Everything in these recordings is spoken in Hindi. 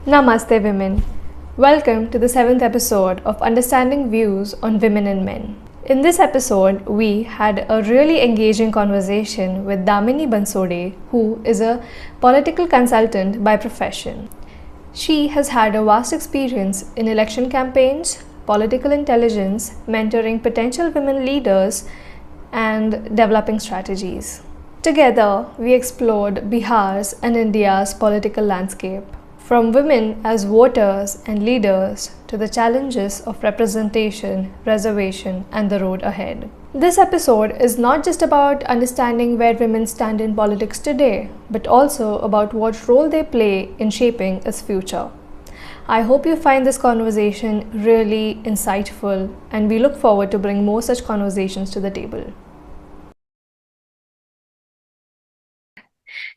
Namaste, women. Welcome to the seventh episode of Understanding Views on Women and Men. In this episode, we had a really engaging conversation with Damini Bansode, who is a political consultant by profession. She has had a vast experience in election campaigns, political intelligence, mentoring potential women leaders, and developing strategies. Together, we explored Bihar's and India's political landscape, from women as voters and leaders to the challenges of representation, reservation, and the road ahead. This episode is not just about understanding where women stand in politics today, but also about what role they play in shaping its future. I hope you find this conversation really insightful, and we look forward to bring more such conversations to the table.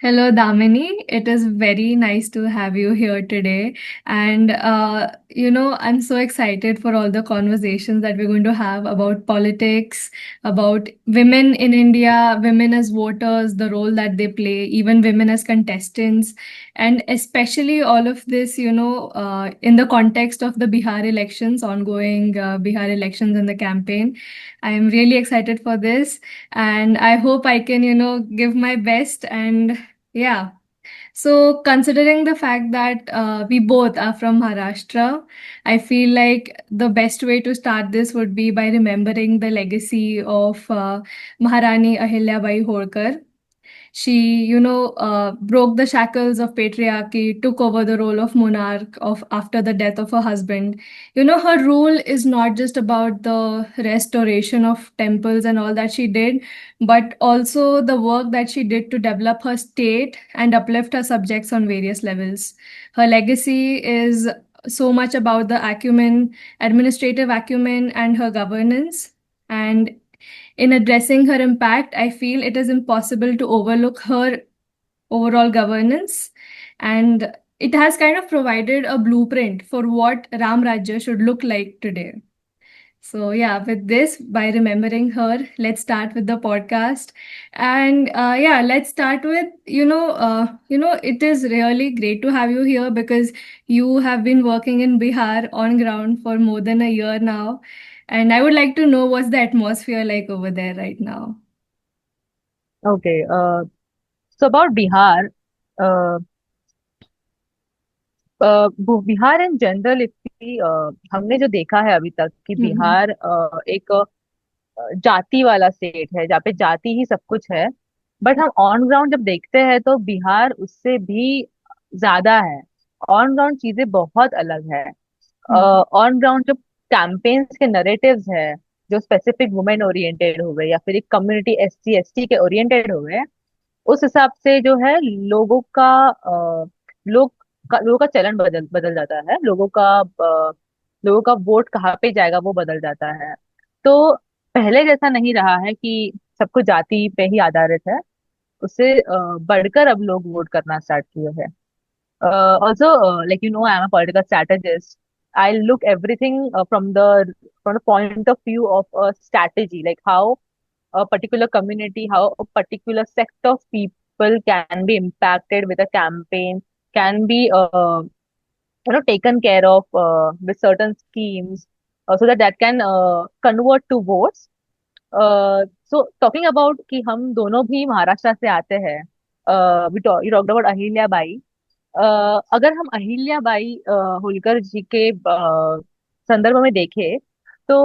Hello, Damini. It is very nice to have you here today. And, I'm so excited for all the conversations that we're going to have about politics, about women in India, women as voters, the role that they play, even women as contestants, and especially all of this, in the context of the Bihar elections, ongoing Bihar elections and the campaign. I am really excited for this, and I hope I can, give my best and yeah. So, considering the fact that we both are from Maharashtra, I feel like the best way to start this would be by remembering the legacy of Maharani Ahilya Bai Holkar. She, broke the shackles of patriarchy, took over the role of monarch of after the death of her husband. Her rule is not just about the restoration of temples and all that she did, but also the work that she did to develop her state and uplift her subjects on various levels. Her legacy is so much about the acumen, administrative acumen, and her governance. And in addressing her impact, I feel it is impossible to overlook her overall governance. And it has kind of provided a blueprint for what Ram Rajya should look like today. So yeah, with this, by remembering her, let's start with the podcast. And let's start with it is really great to have you here because you have been working in Bihar on ground for more than a year now, and I would like to know what's the atmosphere like over there right now. Okay, so about Bihar, uh, Bihar in general इसकी हमने जो देखा है अभी तक कि Mm-hmm. बिहार एक जाति वाला स्टेट है जहाँ पे जाति ही सब कुछ है। बट हम ऑन ग्राउंड जब देखते हैं तो बिहार उससे भी ज्यादा है। ऑन ग्राउंड चीजें बहुत अलग है। ऑन ग्राउंड जो कैंपेन्स के नरेटिव्स है, जो स्पेसिफिक वुमेन ओरिएंटेड हुए या फिर एक कम्युनिटी SC ST के ओरिएंटेड हुए, उस हिसाब से जो है लोगों का लोगों का चलन बदल बदल जाता है। लोगों का वोट कहाँ पे जाएगा वो बदल जाता है। तो पहले जैसा नहीं रहा है कि सब कुछ जाति पे ही आधारित है। उससे बढ़कर अब लोग वोट करना स्टार्ट किए हैं। Also, like I'm a political strategist. I look everything from the point of view of a strategy, like how a particular community, how a particular sect of people can be impacted with a campaign, can be taken care of with certain schemes, so that that can convert to votes. So talking about कि हम दोनों भी महाराष्ट्र से आते हैं, you talked about Ahilya Bai. अगर हम अहिल्या बाई होलकर जी के संदर्भ में देखें तो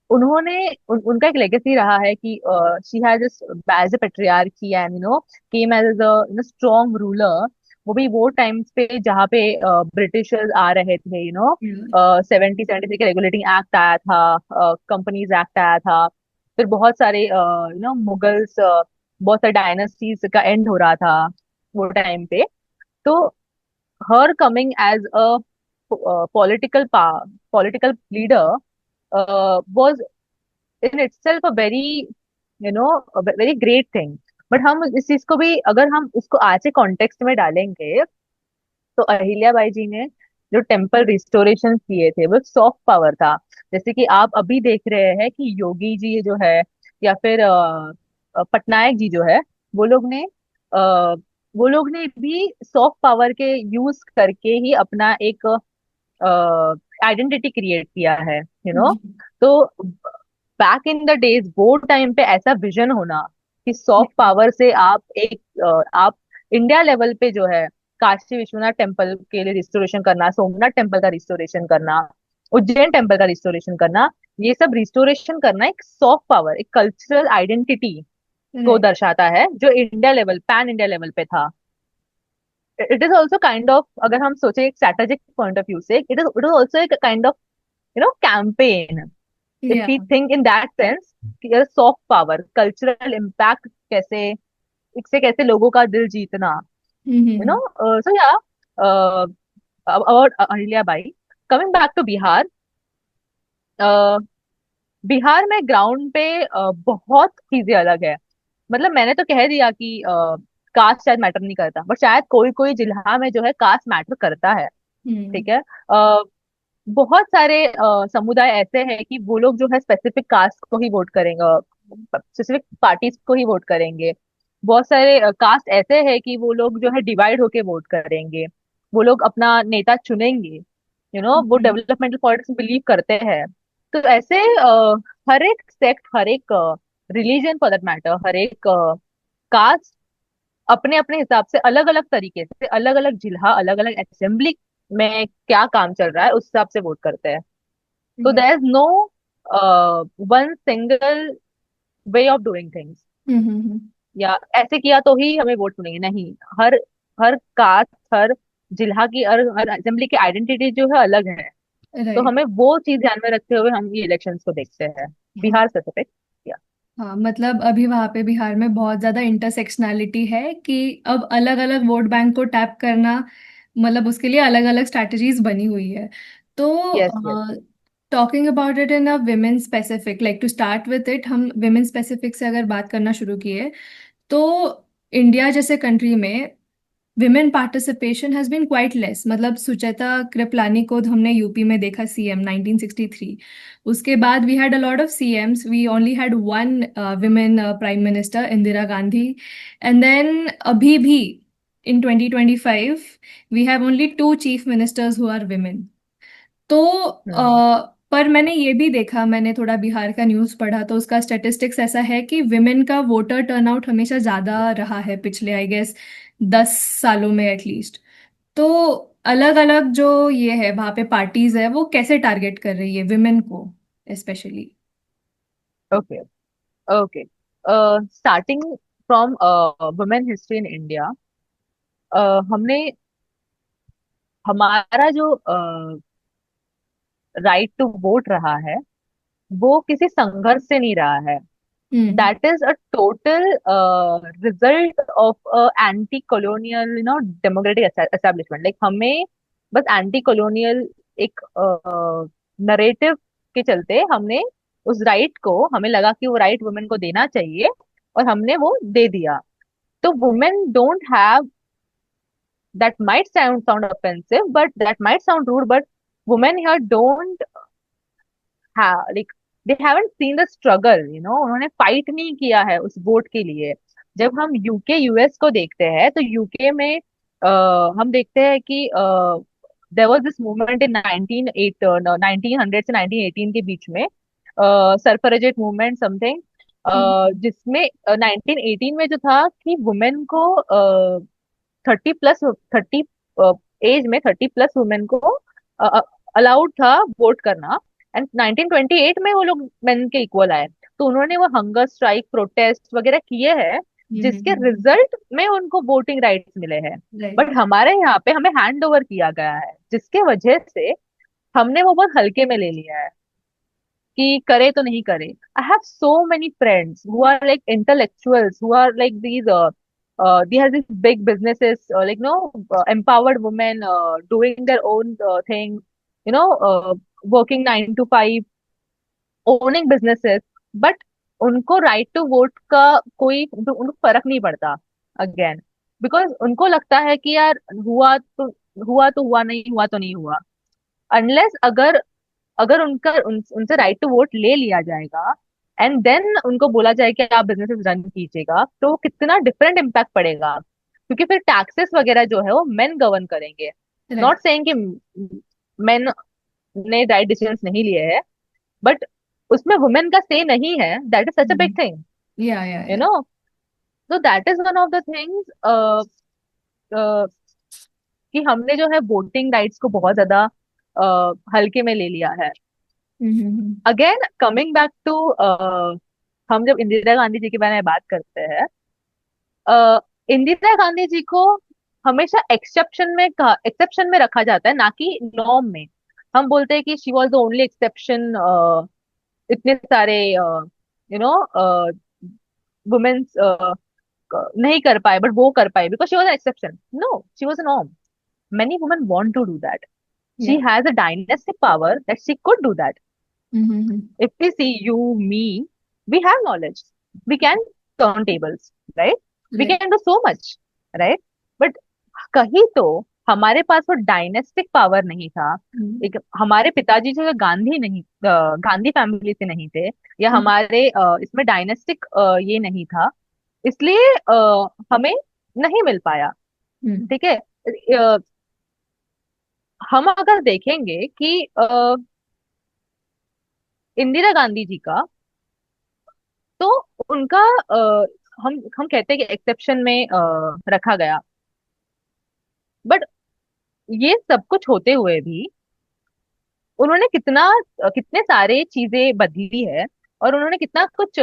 उनका एक लेगेसी रहा है कि she has as a patriarchy and came as a strong ruler. वो भी वो टाइम्स पे जहाँ पे ब्रिटिशर्स आ रहे थे, 70 73 के रेगुलेटिंग एक्ट आया था, कंपनीज एक्ट आया था। फिर बहुत सारे मुगल्स, बहुत सारे डायनेस्टीज का एंड हो रहा था वो टाइम पे। तो her coming as a political political leader was in itself a very a very great thing। But हम इस चीज को भी अगर हम उसको आज के कॉन्टेक्स्ट में डालेंगे तो अहिल्या बाई जी ने जो टेम्पल रिस्टोरेशन किए थे वो सॉफ्ट पावर था। जैसे कि आप अभी देख रहे हैं कि योगी जी जो है या फिर पटनायक जी जो है, वो लोग ने वो लोग ने भी सॉफ्ट पावर के यूज करके ही अपना एक आइडेंटिटी क्रिएट किया है, जी। तो बैक इन द डेज वो टाइम पे ऐसा विजन होना कि सॉफ्ट पावर से आप एक आप इंडिया लेवल पे जो है काशी विश्वनाथ टेम्पल के लिए रिस्टोरेशन करना, सोमनाथ टेम्पल का रिस्टोरेशन करना, उज्जैन टेम्पल का रिस्टोरेशन करना, ये सब रिस्टोरेशन करना एक सॉफ्ट पावर, एक कल्चरल आइडेंटिटी को राइट। दर्शाता है जो India level, pan India level पे था। It is also kind of, अगर हम सोचे एक स्ट्रेटेजिक पॉइंट ऑफ व्यू से, इट इज ऑल्सो एक काइंड ऑफ कैंपेन, इफ या। We think in that sense कि सॉफ्ट पावर, कल्चरल इम्पैक्ट कैसे, इससे कैसे लोगों का दिल जीतना, hmm. So yeah about Ahilya Bai. Coming back to Bihar, Bihar में ग्राउंड पे बहुत चीजें अलग है। मतलब मैंने तो कह दिया कि कास्ट शायद मैटर नहीं करता, बट शायद कोई कोई जिला में जो है कास्ट मैटर करता है। हम्म। ठीक है। बहुत सारे समुदाय ऐसे हैं कि वो लोग जो है स्पेसिफिक कास्ट को ही वोट करेंगे, स्पेसिफिक पार्टीज को ही वोट करेंगे। बहुत सारे कास्ट ऐसे हैं कि वो लोग जो है डिवाइड होके वोट करेंगे, वो लोग अपना नेता चुनेंगे, वो हम्म। डेवलपमेंटल पॉलिटिक्स में बिलीव करते हैं। तो ऐसे हर एक सेक्ट, हर एक रिलीजन फॉर दैट मैटर, हर एक कास्ट अपने अपने हिसाब से अलग अलग तरीके से, अलग अलग जिला, अलग अलग असेंबली में क्या काम चल रहा है उस हिसाब से वोट करते हैं। तो right. There is no one single way of doing things, या ऐसे किया तो ही हमें वोट मिलेंगे, नहीं। हर हर कास्ट, हर जिला की, हर असेंबली की आइडेंटिटी जो है अलग है। तो राइट। हमें वो चीज ध्यान में रखते हुए हम ये इलेक्शंस को देखते हैं, हाँ। बिहार स्पेसिफिक। या हाँ, मतलब अभी वहाँ पे बिहार में बहुत ज्यादा इंटरसेक्शनैलिटी है कि अब अलग अलग वोट बैंक को टैप करना, मतलब उसके लिए अलग अलग स्ट्रैटेजीज बनी हुई है। तो yes, yes. Talking about it in a women specific, like to start with it, हम विमेन स्पेसिफिक से अगर बात करना शुरू किए तो इंडिया जैसे कंट्री में women participation has been quite less. मतलब सुचेता कृपलानी को हमने यूपी में देखा सीएम 1963। उसके बाद we had a lot of CMs, we only had one women prime minister, Indira Gandhi. And then अभी भी in 2025 we have only two chief ministers who are women. तो हम्म। पर मैंने ये भी देखा, मैंने थोड़ा बिहार का न्यूज़ पढ़ा तो उसका स्टेटिस्टिक्स ऐसा है कि विमेन का वोटर टर्नआउट हमेशा ज़्यादा रहा है पिछले आई गेस 10 सालों में एटलीस्ट। तो अलग अलग जो ये है वहाँ पे पार्टीज है वो कैसे टारगेट कर रही है विमेन को specially. Okay, okay. Starting from women history in India, हमने हमारा जो राइट टू वोट रहा है वो किसी संघर्ष से नहीं रहा है। Hmm. That is a total result of anti colonial democratic establishment. Like हमें बस एंटी कॉलोनियल एक नरेटिव के चलते हमने उस राइट को, हमें लगा कि वो राइट वुमेन को देना चाहिए और हमने वो दे दिया। तो women don't have, that might sound offensive, but that might sound rude, but women here don't have, like, they haven't seen the struggle, उन्होंने फाइट नहीं किया है उस वोट के लिए। जब हम यूके यूएस को देखते हैं तो यूके में हम देखते हैं कि there was this movement in 1900 से 1918 के बीच में, सरफरेजेट मूवमेंट समथिंग, जिसमें 1918 में जो था कि वुमेन को 30 एज में 30+ वुमेन को अलाउड था वोट करना। एंड 1928 में वो लोग मेन के इक्वल आए। तो उन्होंने वो हंगर स्ट्राइक, प्रोटेस्ट वगैरह किए हैं जिसके रिजल्ट में उनको वोटिंग राइट्स मिले हैं। राइट। बट हमारे यहाँ पे हमें हैंड ओवर किया गया है जिसके वजह से हमने वो बहुत हल्के में ले लिया है कि करे तो नहीं करे। I have so many friends who are like intellectuals, who are like these they have these big businesses, like empowered women doing their own thing, you know uh, working 9 to 5, owning businesses, but उनको राइट टू वोट का कोई उनको फर्क नहीं पड़ता अगेन, बिकॉज उनको लगता है कि यार हुआ तो हुआ, नहीं हुआ तो नहीं हुआ। अनलेस अगर अगर उनसे राइट टू वोट ले लिया जाएगा एंड देन उनको बोला जाए कि आप बिजनेस रन कीजिएगा, तो कितना डिफरेंट इम्पैक्ट पड़ेगा। क्योंकि फिर टैक्सेस वगैरह जो है वो मेन गवर्न करेंगे। राइट। नॉट सेइंग कि मेन ने राइट डिसीजंस नहीं लिए हैं, बट उसमें वुमेन का से नहीं है, that is such a big thing, या यू या। नो। तो that is one of the things कि हमने जो है वोटिंग राइट्स को बहुत ज्यादा हल्के में ले लिया है। हम्म। अगेन कमिंग बैक टू, हम जब इंदिरा गांधी जी के बारे में बात करते हैं, इंदिरा गांधी जी को हमेशा एक्सेप्शन में रखा जाता है, ना कि नॉर्म में। हम बोलते हैं कि she was the only exception, इतने सारे नो वुमेन्स नहीं कर पाए, बट वो कर पाए because she was an exception. No, she was a norm. Many women want to do that. She या। has a dynastic power that she could do that. Hmm. If we see you, me, we have knowledge. We can turn tables, right? We right. can do so much, right? But कहीं तो हमारे पास वो डायनेस्टिक पावर नहीं था। एक हमारे पिताजी जो है गांधी फैमिली से नहीं थे, या हमारे इसमें डायनेस्टिक ये नहीं था, इसलिए हमें नहीं मिल पाया। ठीक है। हम अगर देखेंगे कि इंदिरा गांधी जी का, तो उनका हम कहते हैं कि एक्सेप्शन में रखा गया, बट ये सब कुछ होते हुए भी उन्होंने कितने सारे चीजें बदली है, और उन्होंने कितना कुछ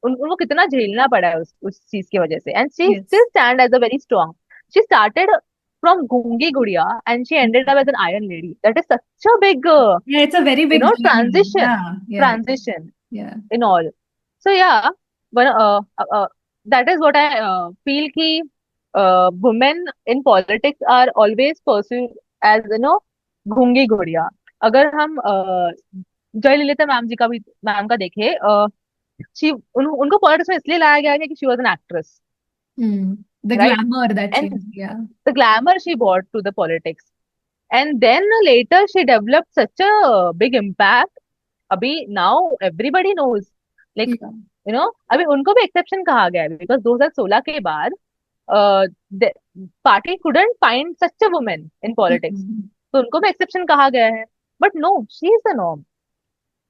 उनको कितना झेलना पड़ा है उस चीज की वजह से, and she still yes. Stand as a very strong. She started from गूंगी गुड़िया and she ended up as an iron lady, that is such a big Yeah, it's a very big journey. transition, Yeah. transition Yeah. in all. So yeah, but that is what I feel ki women in politics are always perceived as, घूंगी गुड़िया। अगर हम जयललिता मैम जी का भी, मैम का देखे, उनको पॉलिटिक्स में इसलिए लाया गया है कि she was an actress, The right? glamour that she, and yeah. The glamour she brought to the politics, and then later she developed such a big impact. अभी now everybody knows, like, Yeah. अभी उनको भी एक्सेप्शन कहा गया है बिकॉज 2016 के बाद party couldn't find such a women in politics, Mhm. तो उनको भी एक्सेप्शन कहा गया है। But no, she is the norm.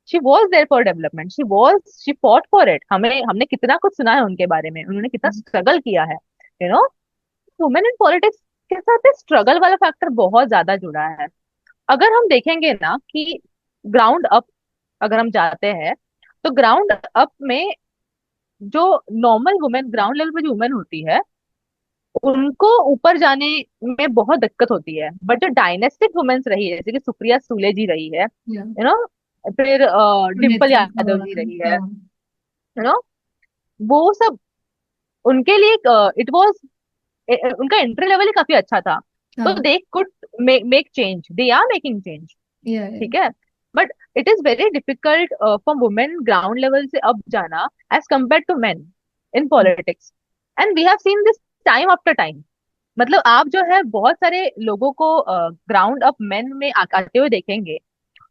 She was there for development, she fought for it. हमने कितना कुछ सुना है उनके बारे में, उन्होंने कितना स्ट्रगल किया है, you know. Women in politics के साथ स्ट्रगल वाला फैक्टर बहुत ज्यादा जुड़ा है। अगर हम देखेंगे ना कि ग्राउंड अप अगर हम जाते हैं, तो ग्राउंड अप में जो नॉर्मल वुमेन, ग्राउंड लेवल पे जो वुमेन होती है, उनको ऊपर जाने में बहुत दिक्कत होती है। बट जो डायनेस्टिक वुमेन्स रही है, जैसे कि सुप्रिया सुले जी रही है, Yeah. फिर डिम्पल Netra यादव जी Gowon. रही है, वो सब उनके लिए इट वाज, उनका एंट्री लेवल ही काफी अच्छा था। तो हाँ। They could make change, they are making change. Yeah, yeah. ठीक है। But it is very difficult for women ground level से अप जाना as compare to men in politics, and we have seen this time after time. मतलब आप जो है बहुत सारे लोगों को ग्राउंड अप मेन में आते हुए देखेंगे,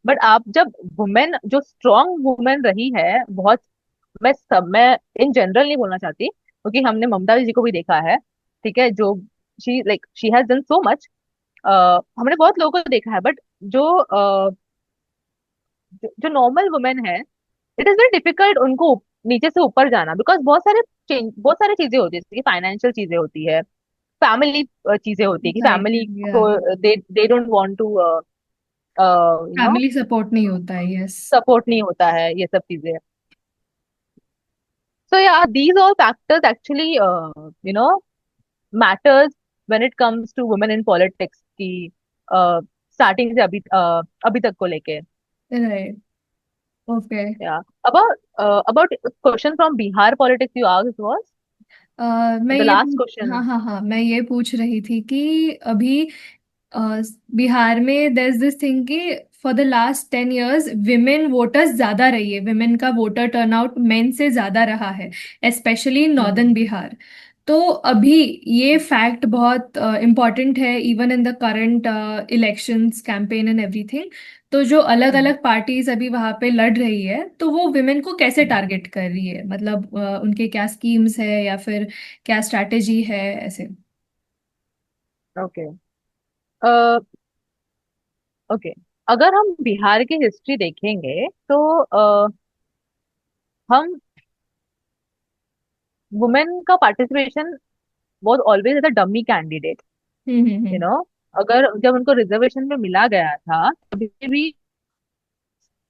बट आप जब वुमेन जो स्ट्रांग वुमेन रही है बहुत, मैं इन जनरल नहीं बोलना चाहती, क्योंकि हमने ममता जी को भी देखा है, ठीक है, जो she has done so much. हमने बहुत लोगों को देखा है, बट जो जो नॉर्मल वुमेन है, इट इज वेरी डिफिकल्ट उनको नीचे से ऊपर जाना, बिकॉज बहुत सारी चीजें होती है, जैसे कि फाइनेंशियल चीजें होती है, फैमिली चीजें होती है कि फैमिली Society, को yeah. They don't want to you know Family support नहीं होता है, yes. सपोर्ट नहीं होता है, ये सब चीजें। So yeah these all factors actually matters when it comes to women in politics की स्टार्टिंग से अभी तक को लेके। Right. Okay. Yeah about question from Bihar politics you asked was मैं द ये लास्ट क्वेश्चन। हाँ हाँ हाँ, मैं ये पूछ रही थी कि अभी अ, बिहार में देयर इज दिस थिंग कि for the last 10 years women voters ज्यादा रही है, विमेन का वोटर टर्नआउट मेन से ज्यादा रहा है, स्पेशली इन नॉर्दर्न बिहार। तो अभी ये फैक्ट बहुत इम्पोर्टेंट है even in the current elections campaign and everything. तो जो अलग हम्म। अलग पार्टीज अभी वहां पे लड़ रही है तो वो विमेन को कैसे टारगेट कर रही है, मतलब उनके क्या स्कीम्स है या फिर क्या स्ट्रैटेजी है ऐसे। ओके। ओके, अगर हम बिहार की हिस्ट्री देखेंगे तो हम वुमेन का participation was always as a dummy candidate, you hmm. No. अगर जब उनको रिजर्वेशन में मिला गया था तभी भी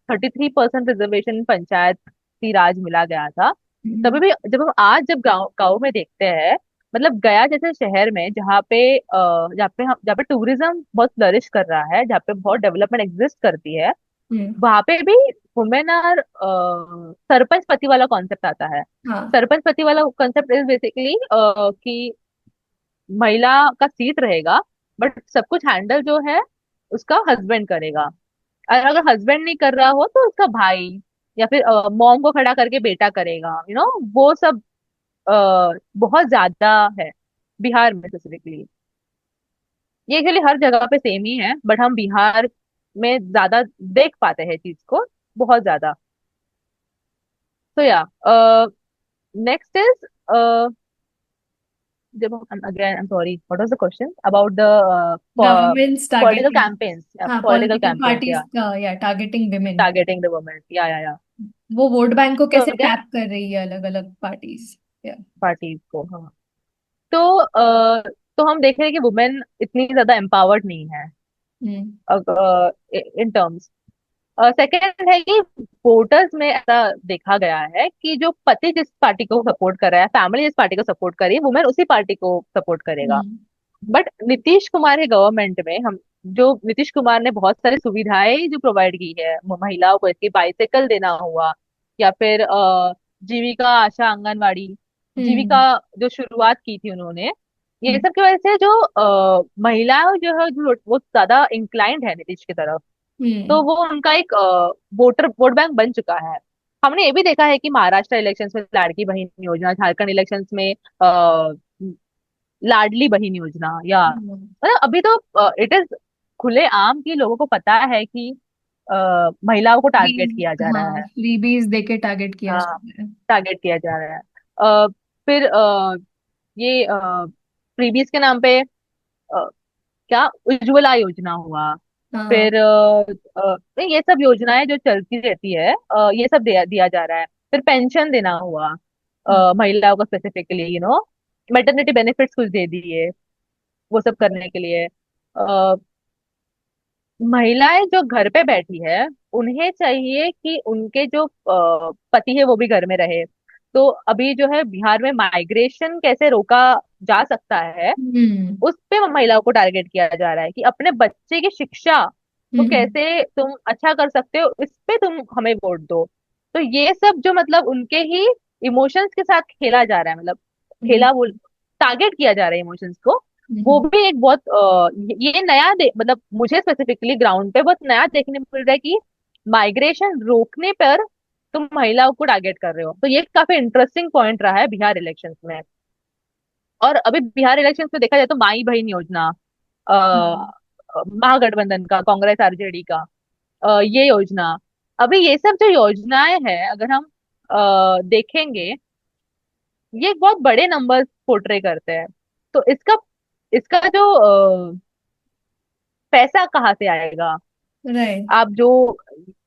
33% रिजर्वेशन पंचायती राज मिला गया था। तभी हम्म। भी जब हम आज जब गांव गांव में देखते हैं, मतलब गया जैसे शहर में जहाँ पे टूरिज्म बहुत फ्लरिश कर रहा है, जहाँ पे बहुत डेवलपमेंट एग्जिस्ट करती है, हम्म। वहां पे भी वुमेन और सरपंच पति वाला कॉन्सेप्ट आता है। हाँ। सरपंच पति वाला कॉन्सेप्ट इज बेसिकली कि महिला का सीट रहेगा, बट सब कुछ हैंडल जो है उसका हस्बैंड करेगा। और अगर हस्बैंड नहीं कर रहा हो तो उसका भाई या फिर मॉम को खड़ा करके बेटा करेगा, वो सब बहुत ज्यादा है बिहार में स्पेसिफिकली। ये एक्चुअली हर जगह पे सेम ही है, बट हम बिहार में ज्यादा देख पाते हैं चीज को, बहुत ज्यादा। तो या नेक्स्ट इज, जब हम again I am sorry, what was the question about the governments political targeting. Campaigns, हाँ, पॉलिटिकल पॉलिटिकल कैंपेन्स पार्टीज या का या targeting women. Targeting the women, या वो वोट बैंक को तो कैसे अगेन टैप कर रही है अलग अलग पार्टीज। या। पार्टीज को, हाँ। तो तो हम देख रहे हैं कि वुमेन इतनी ज्यादा एम्पावर्ड नहीं है हम्म। In terms. सेकेंड है कि वोटर्स में ऐसा देखा गया है कि जो पति जिस पार्टी को सपोर्ट कर रहा है, फैमिली जिस पार्टी को सपोर्ट कर रही है, वुमेन उसी पार्टी को सपोर्ट करेगा। हम्म। बट नीतीश कुमार के गवर्नमेंट में हम जो नीतीश कुमार ने बहुत सारी सुविधाएं जो प्रोवाइड की है महिलाओं को, इसकी बाइसाइकिल देना हुआ या फिर जीविका आशा आंगनवाड़ी, जीविका हम्म। जो शुरुआत की थी उन्होंने, ये हम्म। सब की वजह से जो महिलाएं जो है जो वो ज्यादा इंक्लाइंड है नीतीश की तरफ। तो हम्म। वो उनका एक वोट बैंक बन चुका है। हमने ये भी देखा है कि महाराष्ट्र इलेक्शंस में लाड़की बहन योजना, झारखंड इलेक्शंस में लाडली बहन योजना, या हम्म। मतलब अभी तो इट इज खुले आम की लोगों को पता है कि महिलाओं को टारगेट किया जा रहा हाँ, है। फ्रीबीज देके टारगेट किया हाँ, जाता है। टारगेट किया जा रहा है। फिर ये फ्रीबीज के नाम पे क्या उज्ज्वला योजना हुआ, हाँ। फिर ये सब योजनाएं जो चलती रहती है, ये सब दिया दिया जा रहा है। फिर पेंशन देना हुआ हाँ। महिलाओं को स्पेसिफिकली, मैटरनिटी बेनिफिट्स कुछ दे दिए, वो सब करने के लिए। महिलाएं जो घर पे बैठी है, उन्हें चाहिए कि उनके जो पति है वो भी घर में रहे। तो अभी जो है बिहार में माइग्रेशन कैसे रोका जा सकता है, हम्म। उस पे महिलाओं को टारगेट किया जा रहा है कि अपने बच्चे की शिक्षा को हम्म। कैसे तुम अच्छा कर सकते हो, इस पे तुम हमें वोट दो। तो ये सब जो मतलब उनके ही इमोशंस के साथ खेला जा रहा है, मतलब हम्म। खेला वो टारगेट किया जा रहा है इमोशंस को। वो हम्म। भी एक बहुत ये नया मतलब मुझे स्पेसिफिकली ग्राउंड पे बहुत नया देखने को मिल रहा है कि माइग्रेशन रोकने पर तुम महिलाओं को टारगेट कर रहे हो। तो ये काफी इंटरेस्टिंग पॉइंट रहा है बिहार इलेक्शंस में। और अभी बिहार इलेक्शंस में देखा जाए तो माई बहन योजना, हम्म। महागठबंधन का, कांग्रेस आरजेडी का, ये योजना, अभी ये सब जो योजनाएं हैं अगर हम देखेंगे, ये एक बहुत बड़े नंबर पोर्ट्रे करते हैं। तो इसका इसका जो पैसा कहाँ से आएगा? राइट। आप जो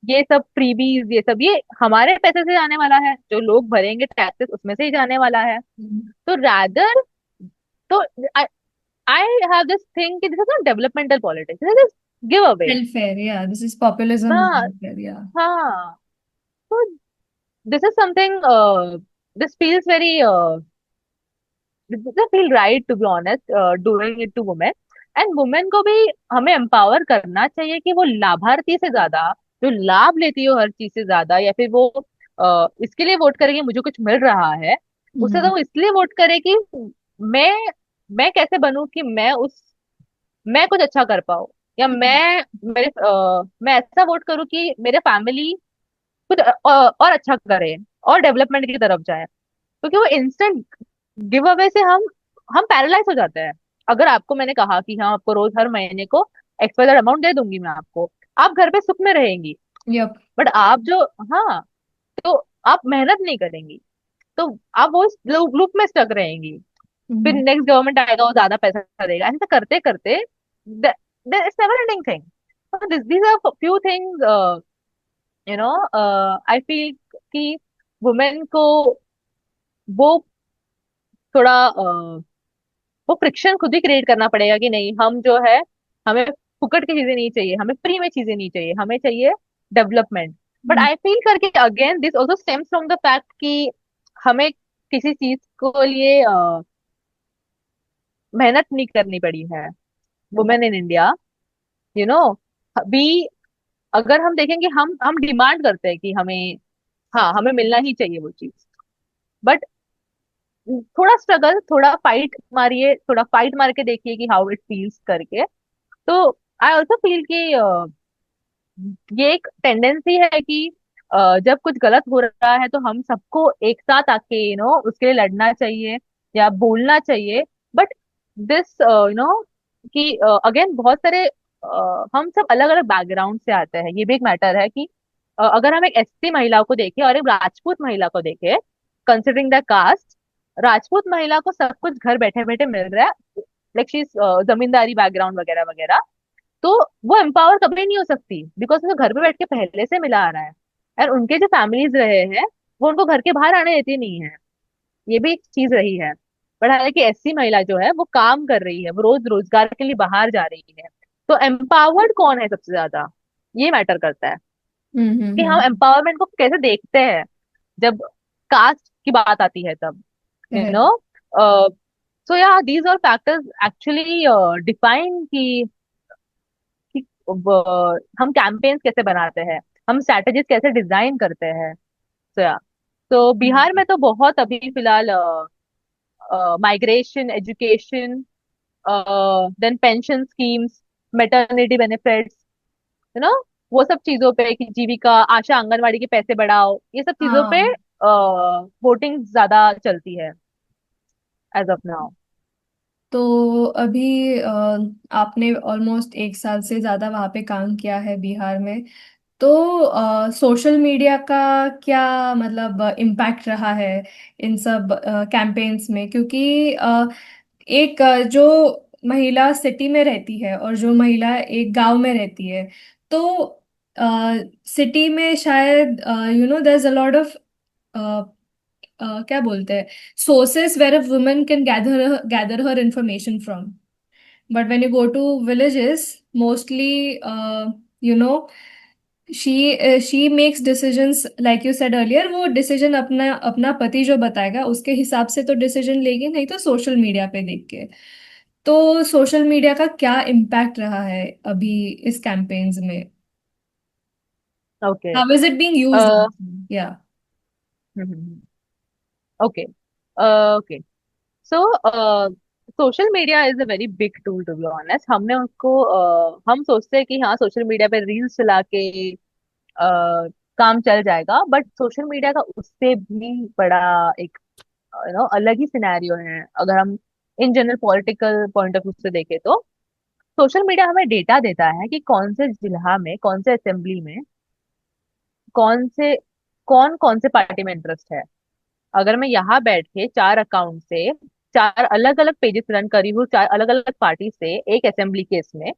ये सब फ्रीबीज, ये सब, ये हमारे पैसे से जाने वाला है, जो लोग भरेंगे टैक्सेस उसमें से ही जाने वाला है। तो रादर, तो आई हैव दिस थिंग कि this is not developmental politics, this is give away. Welfare, या दिस इज पॉपुलिज्म एंड हाँ, वेलफेयर, या। हाँ। तो this is something, this feels very, doesn't feel right to be honest, doing it to women। And women को भी हमें एम्पावर करना चाहिए कि वो लाभार्थी से ज्यादा, जो लाभ लेती हो हर चीज से ज्यादा, या फिर वो इसके लिए वोट करेगी मुझे कुछ मिल रहा है, उससे तो हम्म। वो इसलिए वोट करे कि मैं मैं कैसे बनूं कि मैं कुछ अच्छा कर पाऊं, या मैं ऐसा वोट करूं कि मेरे फैमिली कुछ और अच्छा करे और डेवलपमेंट की तरफ जाए। क्योंकि वो इंस्टेंट गिव अवे से हम पैरालाइज हो जाते हैं। अगर आपको मैंने कहा कि हाँ आपको रोज हर महीने को एक्सवाइजेड अमाउंट दे दूंगी मैं आपको, आप घर पे सुख में रहेंगी। यप। बट आप जो, हाँ, तो आप मेहनत नहीं करेंगी, तो आप वो लूप में स्टक रहेंगी। फिर हम्म। नेक्स्ट गवर्नमेंट आएगा, वो ज्यादा पैसा देगा, ऐसे करते करते it's never ending thing. These are few things, you know, I feel कि वुमेन को वो थोड़ा वो फ्रिक्शन खुद ही क्रिएट करना पड़ेगा कि नहीं, हम जो है, हमें फुकट की चीजें नहीं चाहिए, हमें फ्री में चीजें नहीं चाहिए, हमें चाहिए development. But hmm. I feel करके again this also stems from the fact कि हमें किसी चीज को लिए मेहनत नहीं करनी पड़ी है। Women in India, you know, अभी अगर हम देखेंगे, हम डिमांड करते हैं कि हमें, हाँ हमें मिलना ही चाहिए वो चीज। बट थोड़ा स्ट्रगल, थोड़ा फाइट मारिए, थोड़ा फाइट मार के देखिए कि हाउ इट फील्स करके। तो आई ऑल्सो फील कि ये एक टेंडेंसी है कि जब कुछ गलत हो रहा है तो हम सबको एक साथ आके उसके लिए लड़ना चाहिए या बोलना चाहिए। बट दिस कि अगेन बहुत सारे हम सब अलग अलग बैकग्राउंड से आते हैं, ये भी एक मैटर है कि अगर हम एक एससी महिला को देखें और एक राजपूत महिला को देखें, कंसिडरिंग द कास्ट, राजपूत महिला को सब कुछ घर बैठे बैठे मिल रहा है, लाइक शी जमींदारी बैकग्राउंड वगैरह वगैरह, तो वो एम्पावर कभी नहीं हो सकती बिकॉज वो घर पे बैठ के पहले से मिला आ रहा है। और उनके जो फैमिलीज रहे हैं, वो उनको घर के बाहर आने देती नहीं है, ये भी एक चीज रही है। बट हालांकि ऐसी महिला जो है वो काम कर रही है, वो रोज रोजगार के लिए बाहर जा रही है। तो एम्पावर्ड कौन है सबसे ज्यादा, ये मैटर करता है हम्म। कि हम एम्पावरमेंट को कैसे देखते हैं जब कास्ट की बात आती है तब, you know. Correct. So yeah these are factors actually define कि हम कैंपेन्स कैसे बनाते हैं, हम स्ट्रेटेजीज कैसे डिजाइन करते हैं। तो या, तो बिहार में तो बहुत अभी फिलहाल migration, education, then pension schemes, maternity benefits, you know, वो सब चीजों पे कि जीविका, आशा आंगनवाड़ी के पैसे बढ़ाओ, ये सब चीजों पे हाँ। वोटिंग ज्यादा चलती है एज ऑफ नाउ। तो अभी आपने ऑलमोस्ट 1 साल से ज़्यादा वहाँ पे काम किया है बिहार में। तो सोशल मीडिया का क्या मतलब इम्पैक्ट रहा है इन सब कैंपेन्स में? क्योंकि एक जो महिला सिटी में रहती है और जो महिला एक गांव में रहती है, तो सिटी में शायद there is a lot of क्या बोलते हैं, sources where a woman can gather her information from. But when you go to villages, mostly you know she makes decisions like you said earlier. वो डिसीजन अपना अपना पति जो बताएगा उसके हिसाब से तो डिसीजन लेगी, नहीं तो सोशल मीडिया पे देख के। तो सोशल मीडिया का क्या इम्पैक्ट रहा है अभी इस कैंपेन्स में? Okay. How is it being used? Yeah. Okay, okay. So social media is a very big tool to be honest. हमने उसको हम सोचते हैं कि हाँ सोशल मीडिया पे रील्स चला के काम चल जाएगा, बट सोशल मीडिया का उससे भी बड़ा एक अलग ही सिनेरियो है। अगर हम in general political point of view से देखें तो सोशल मीडिया हमें डेटा देता है कि कौन से जिला में, कौन से असेंबली में, कौन से कौन से पार्टी में इंटरेस्ट है। अगर मैं यहाँ बैठ के चार अकाउंट से चार अलग अलग पेजेस रन करी हूँ, चार अलग अलग पार्टी से एक असेंबली केस में,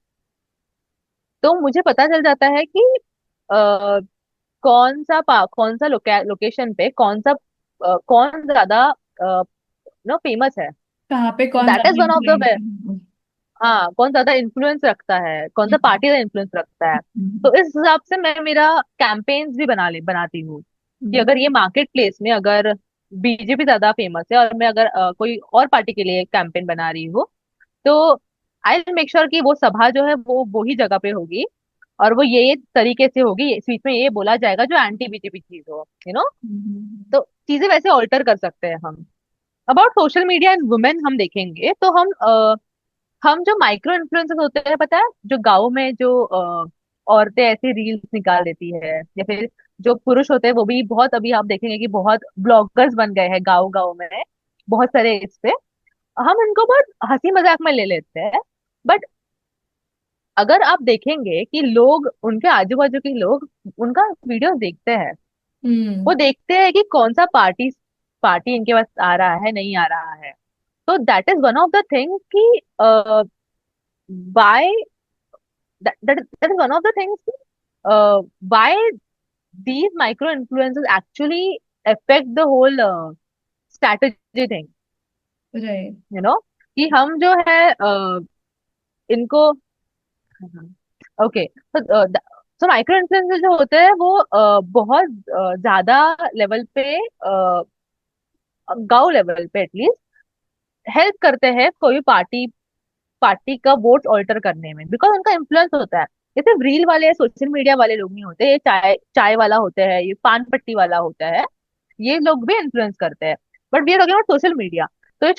तो मुझे पता चल जाता है कि आ, कौन सा लोकेशन पे कौन सा कौन ज्यादा नो फेमस है। कहाँ पे कौन दैट इज ज्यादा वन ऑफ द, इन्फ्लुएंस? हाँ, कौन ज्यादा इन्फ्लुएंस रखता है, कौन सा पार्टी का इन्फ्लुएंस रखता है। तो इस हिसाब से मैं मेरा कैंपेन्स भी बनाती हूँ कि अगर ये मार्केट प्लेस में अगर बीजेपी ज्यादा फेमस है और मैं अगर कोई और पार्टी के लिए कैंपेन बना रही हूँ, तो आई विल मेक श्योर कि वो सभा जो है वो ही जगह पे होगी, और वो ये तरीके से होगी, इस बीच में ये बोला जाएगा जो एंटी बीजेपी चीज हो, तो चीजें वैसे ऑल्टर कर सकते हैं हम। About social media and women हम देखेंगे तो हम जो माइक्रो इन्फ्लुएंसर्स होते हैं, पता है, जो गाँव में जो औरतें ऐसी रील्स निकाल देती है, या फिर जो पुरुष होते हैं वो भी बहुत, अभी आप देखेंगे कि बहुत ब्लॉगर्स बन गए हैं गाँव गाँव में, बहुत सारे इस पे हम इनको बहुत हंसी मजाक में ले लेते हैं। बट अगर आप देखेंगे कि लोग, उनके आजू बाजू के लोग उनका वीडियो देखते हैं, वो हम्म। देखते हैं कि कौन सा पार्टी पार्टी इनके पास आ रहा है, नहीं आ रहा है। तो that is one of the thing कि Y, that is one of the things why these micro influences actually affect the whole strategy thing, right. you know, कि हम जो है इनको, ओके, तो माइक्रो इन्फ्लुएंसर जो होते हैं वो बहुत ज्यादा लेवल पे, गांव लेवल पे एटलीस्ट हेल्प करते हैं कोई पार्टी पार्टी का वोट ऑल्टर करने में, बिकॉज उनका इन्फ्लुएंस होता है। ये सिर्फ रील वाले या सोशल मीडिया वाले लोग नहीं होते, ये चाय चाय वाला होते हैं, ये पान पट्टी वाला होता है, ये लोग भी इन्फ्लुएंस करते हैं। But we are talking about social media. तो ये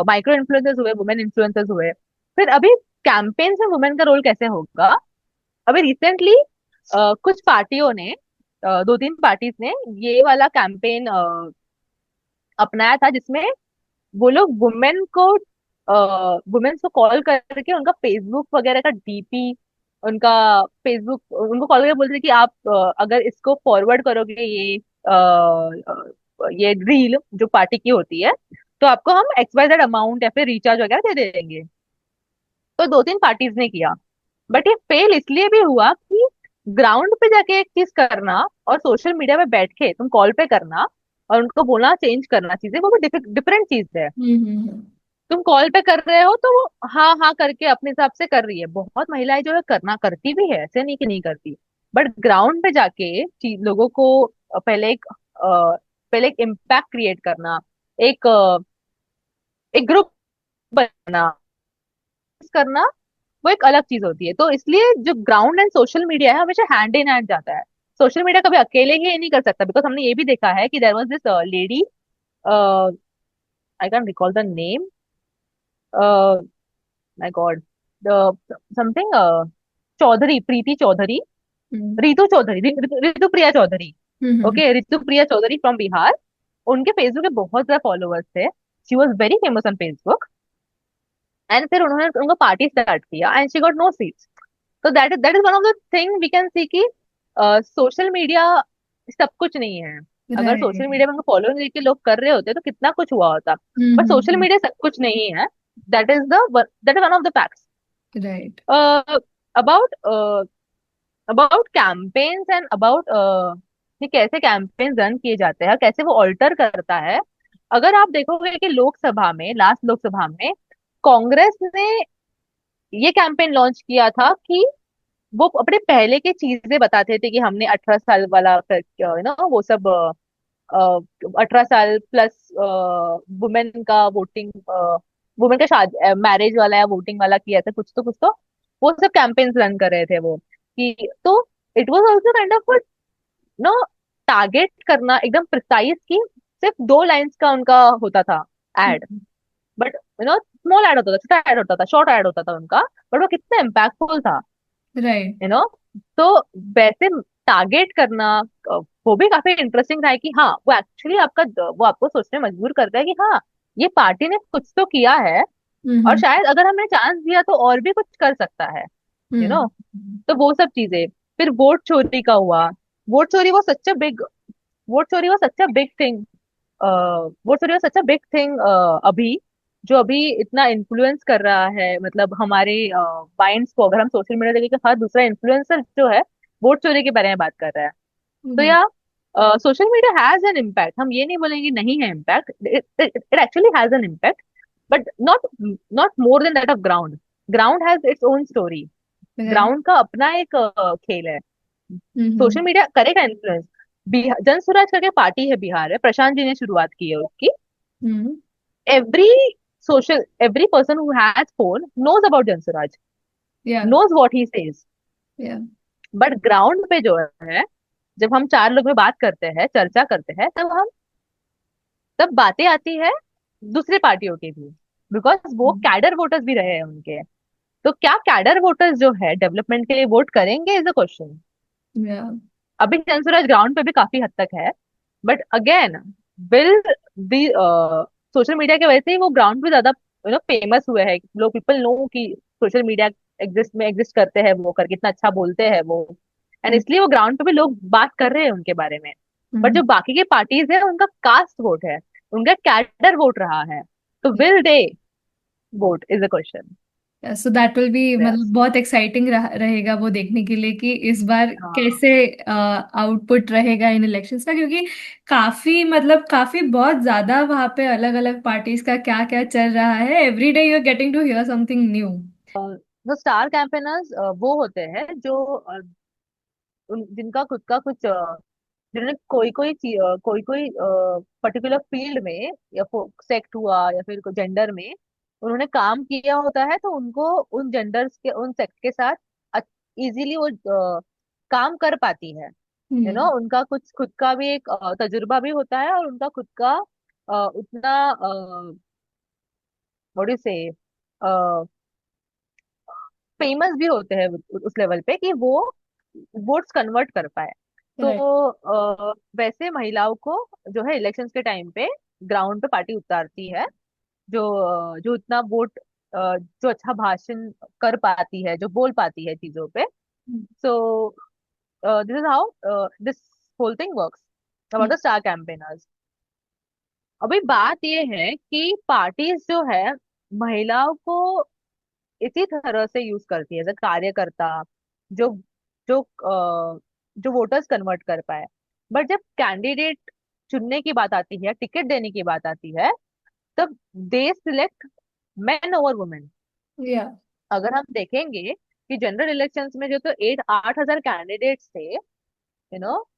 माइक्रो इन्फ्लुएंसर्स हुए, वुमेन इन्फ्लुएंसर्स हुए। फिर अभी कैंपेन्स में वुमेन का रोल कैसे होगा? अभी रिसेंटली कुछ पार्टियों ने, दो तीन पार्टीज ने ये वाला कैंपेन अपनाया था, जिसमें वो लोग वुमेन्स को कॉल करके उनका फेसबुक वगैरह का डीपी, उनका फेसबुक, उनको कॉल करके बोलते थे कि आप अगर इसको फॉरवर्ड करोगे, ये रील जो पार्टी की होती है, तो आपको हम XYZ अमाउंट या फिर रिचार्ज वगैरह दे देंगे। तो दो तीन पार्टीज ने किया। बट ये फेल इसलिए भी हुआ कि ग्राउंड पे जाके एक चीज करना और सोशल मीडिया में बैठ के तुम कॉल पे करना और उनको बोलना चेंज करना चीजें, वो भी डिफरेंट चीज है। हम्म। तुम कॉल पे कर रहे हो तो वो हाँ हाँ करके अपने हिसाब से कर रही है, बहुत महिलाएं जो है करना करती भी है, ऐसे नहीं कि नहीं करती। बट ग्राउंड पे जाके लोगों को पहले एक इम्पैक्ट क्रिएट करना, एक एक ग्रुप बनाना करना, वो एक अलग चीज होती है। तो इसलिए जो ग्राउंड एंड सोशल मीडिया है हमेशा हैंड इन हैंड जाता है। सोशल मीडिया कभी अकेले ही ये नहीं कर सकता, बिकॉज हमने ये भी देखा है कि there was this lady, I can recall the name, my god, something Chaudhary, Preeti Chaudhary, hmm. Ritu Chaudhary, Ritu Priya Chaudhary. Hmm. Okay, Ritu Priya Chaudhary from Bihar. उनके फेसबुक पे बहुत ज्यादा फॉलोअर्स थे, she was very famous on Facebook. And फिर उन्होंने उनको पार्टी स्टार्ट किया and she got no seats. तो that is one of the thing we can see कि सोशल मीडिया सब कुछ नहीं है। अगर सोशल राइट। मीडिया में फॉलोइंग लेके लोग कर रहे होते तो कितना कुछ हुआ होता। But social hmm. मीडिया सब कुछ नहीं है। That is one of the facts right. About about campaigns and about कि कैसे कैंपेन्स रन किए जाते हैं, कैसे वो ऑल्टर करता है। अगर आप देखोगे कि लोकसभा में, लास्ट लोकसभा में कांग्रेस ने ये कैंपेन लॉन्च किया था कि वो अपने पहले की चीजें बताते थे कि हमने 18 साल वाला, वो सब 18 साल प्लस वुमेन का वोटिंग, वुमेन का शादी मैरिज वाला या वोटिंग वाला किया था, कुछ तो वो सब कैंपेन्स रन कर रहे थे वो। कि तो it was also kind of no target करना एकदम प्रिसाइज की, सिर्फ 2 लाइंस का उनका होता था एड। बट स्मॉल एड होता था, छोटा एड होता था, शॉर्ट एड होता था उनका। बट वो कितना इम्पैक्टफुल था, राइट। You know. तो वैसे टारगेट करना वो भी काफी इंटरेस्टिंग था कि हाँ, वो एक्चुअली वो आपको सोचने मजबूर करता है कि हाँ, ये पार्टी ने कुछ तो किया है, और हम्म। शायद अगर हमने चांस दिया तो और भी कुछ कर सकता है, यू नो। हम्म। तो वो सब चीजें। फिर वोट चोरी का हुआ। वोट चोरी वो सच अ बिग वोट चोरी वो सच अ बिग थिंग वोट चोरी वो सच अ बिग थिंग अभी, जो अभी इतना इन्फ्लुएंस कर रहा है, मतलब हमारे माइंड्स को। अगर हम सोशल मीडिया देखें कि हर दूसरा इन्फ्लुएंसर जो है वोट चोरी के बारे में बात कर रहा है। तो हम्म। या social media has an impact, हम ये नहीं बोलेंगे नहीं है impact, it actually has an impact. But not not more than that of ground. Ground has its own story. Right. Ground का अपना एक खेल है। हम्म। सोशल मीडिया करेगा इन्फ्लुएंस। जन स्वराज करके पार्टी है बिहार है, प्रशांत जी ने शुरुआत की है उसकी। Hmm. Every every person who has phone knows about Jan Suraaj, yeah. Knows what he says. Yeah. But ground पे जो है, जब हम चार लोग में बात करते हैं, चर्चा करते हैं, तब बातें आती है दूसरे पार्टियों की भी, बिकॉज वो कैडर वोटर्स भी रहे हैं उनके। तो क्या कैडर वोटर्स जो है डेवलपमेंट के लिए वोट करेंगे, इज अ क्वेश्चन। या। अभी जनसुराज ग्राउंड पे भी काफी हद तक है। But again, will social media की वजह से ही वो ग्राउंड पे ज्यादा फेमस हुए हैं, लोग पीपल नो कि सोशल मीडिया एग्जिस्ट करते हैं, वो करके इतना अच्छा बोलते हैं वो, एंड हम्म, इसलिए वो ग्राउंड पे भी लोग बात कर रहे हैं उनके बारे में। बट हम्म। जो बाकी के पार्टीज है उनका कास्ट वोट है, उनका कैडर वोट रहा है, तो will they vote is the question. So that will be, मतलब यस। बहुत एक्साइटिंग रहेगा वो देखने के लिए कि इस बार हाँ। कैसे आउटपुट रहेगा इन इलेक्शंस का, क्योंकि काफी मतलब काफी बहुत ज्यादा वहां पे अलग अलग पार्टीज का क्या क्या चल रहा है। Every day you are getting to hear something new. जो स्टार कैंपेनर्स वो होते हैं जो जिनका खुद का कुछ जिन्होंने कोई कोई पर्टिकुलर फील्ड में या सेक्ट हुआ या फिर जेंडर में उन्होंने काम किया होता है, तो उनको उन जेंडर्स के उन सेक्ट के साथ इजीली वो काम कर पाती है। हम्म। उनका कुछ खुद का भी एक तजुर्बा भी होता है, और उनका खुद का उतना व्हाट यू से फेमस भी होते हैं उस लेवल पे कि वो वोट्स कन्वर्ट कर पाए। तो राइट। वैसे महिलाओं को जो है इलेक्शंस के टाइम पे ग्राउंड पे पार्टी उतारती है, जो जो इतना वोट जो अच्छा भाषण कर पाती है, जो बोल पाती है चीजों पे। So this is how this whole thing works about the star campaigners. अभी बात ये है कि पार्टीज जो है महिलाओं को इसी तरह से यूज करती है एज अ कार्यकर्ता, जो जो जो वोटर्स कन्वर्ट कर पाए। बट जब कैंडिडेट चुनने की बात आती है, टिकट देने की बात आती है, तब दे सिलेक्ट मैन ओवर वुमेन। या। अगर हम देखेंगे कि जनरल इलेक्शंस में जो तो 8-8 हजार कैंडिडेट्स थे,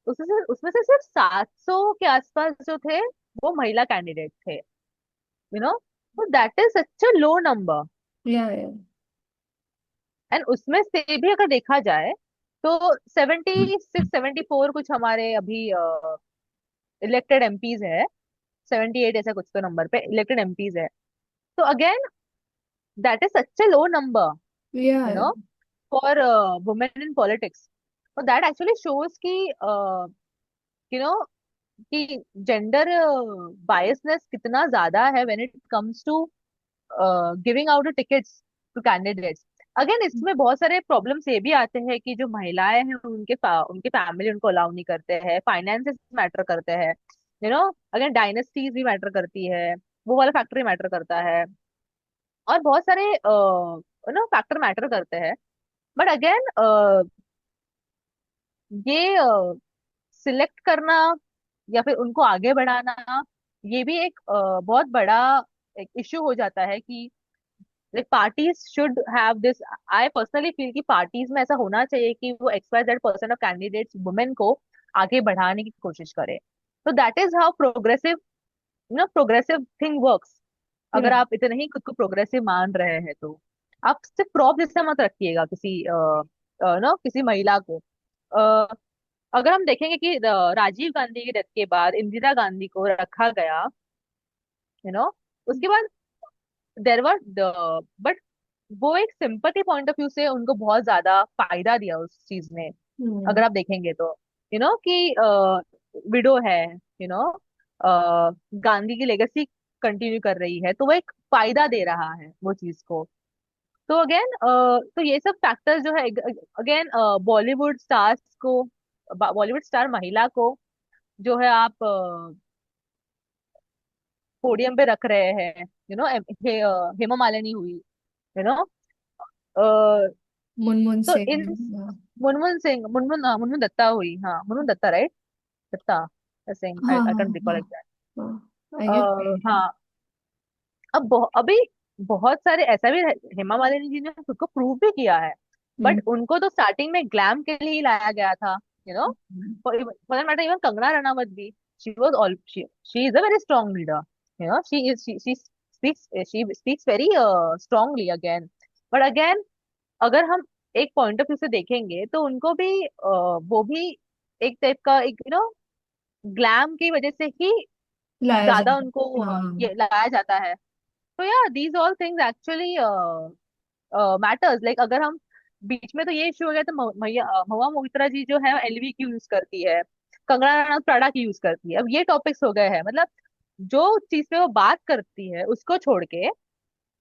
उसमें से सिर्फ 700 के आसपास जो थे वो महिला कैंडिडेट थे। तो that is such a low number. या। एंड उसमें से भी अगर देखा जाए तो 76-74 कुछ हमारे अभी इलेक्टेड एमपीज है, 78 ऐसा कुछ तो नंबर पे इलेक्टेड एमपीज है। तो again that is such a low number yeah. You know for women in politics. और दैट एक्चुअली शोज कि यू नो कि जेंडर बायसनेस कितना ज्यादा है when it comes to giving out tickets to candidates. Again इसमें बहुत सारे प्रॉब्लम्स ये भी आते हैं कि जो महिलाएं हैं उनके फैमिली उनको अलाउ नहीं करते हैं, फाइनेंसेस मैटर करते हैं, अगेन डायनेस्टीज भी मैटर करती है, वो वाला फैक्टर मैटर करता है, और बहुत सारे फैक्टर मैटर करते हैं। बट अगेन ये सिलेक्ट करना या फिर उनको आगे बढ़ाना, ये भी एक बहुत बड़ा एक इश्यू हो जाता है कि like parties should have this। I personally feel कि पार्टीज में ऐसा होना चाहिए कि वो XYZ% ऑफ कैंडिडेट्स वुमेन को आगे बढ़ाने की कोशिश करे। तो that is how progressive progressive thing works. अगर राइट। आप इतने ही खुद को प्रोग्रेसिव मान रहे हैं तो आप सिर्फ प्रॉप जैसा मत रखिएगा किसी किसी महिला को। अ, अगर हम देखेंगे कि राजीव गांधी की डेथ के बाद इंदिरा गांधी को रखा गया, उसके बाद देर वर बट वो एक सिंपथी पॉइंट ऑफ व्यू से उनको बहुत ज्यादा फायदा दिया उस चीज ने। हम्म। अगर आप देखेंगे तो कि विडो है, यू नो गांधी की लेगेसी कंटिन्यू कर रही है, तो वो एक फायदा दे रहा है वो चीज को। तो अगेन तो ये सब फैक्टर्स जो है, अगेन बॉलीवुड स्टार्स को, बॉलीवुड स्टार महिला को जो है आप पोडियम पे रख रहे हैं, हेमा मालिनी हुई, यू नो मुनमुन तो से। इन मुनमुन सिंह, मुनमुन दत्ता हुई, हाँ मुनमुन दत्ता राइट, दत्ता सिंह, आई हाँ, आई हाँ, कैन रिकॉल हाँ, एग्जैक्ट। हाँ, आई गेस। हाँ। अब अभी बहुत सारे ऐसा भी हेमा मालिनी जी ने खुद को प्रूव भी किया है, बट उनको तो स्टार्टिंग में ग्लैम के लिए ही लाया गया था, you know for that matter even Kangana Ranaut भी, she was all she is a very strong leader, she speaks very strongly again. But again अगर हम एक पॉइंट ऑफ व्यू से देखेंगे तो उनको भी वो भी एक टाइप का एक ग्लैम की वजह से ही लाया ज्यादा जाता। उनको हाँ। ये लाया जाता है। तो या these all things actually matters. Like अगर हम बीच में तो ये इश्यू हो गया, तो महुआ मोइत्रा जी जो है एलवी की यूज करती है, कंगना रनौत प्राडा की यूज करती है, अब ये टॉपिक्स हो गए हैं। मतलब जो चीज पे वो बात करती है उसको छोड़ के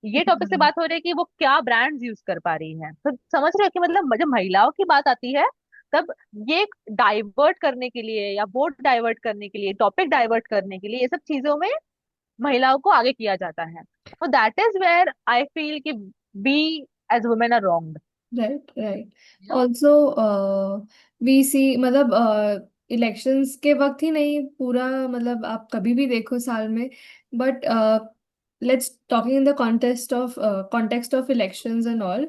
ये टॉपिक से बात हो रही है कि वो क्या ब्रांड्स यूज कर पा रही है। तो समझ रहे हो कि मतलब जब महिलाओं की बात आती है तब ये डाइवर्ट करने के लिए या वोट डाइवर्ट करने के लिए, टॉपिक डाइवर्ट करने के लिए, ये सब चीजों में महिलाओं को आगे किया जाता है। तो that is where I feel कि we as women are wronged. Right right. Also we see, मतलब इलेक्शंस के वक्त ही नहीं, पूरा मतलब आप कभी भी देखो साल में, but let's talking in the context of elections and all,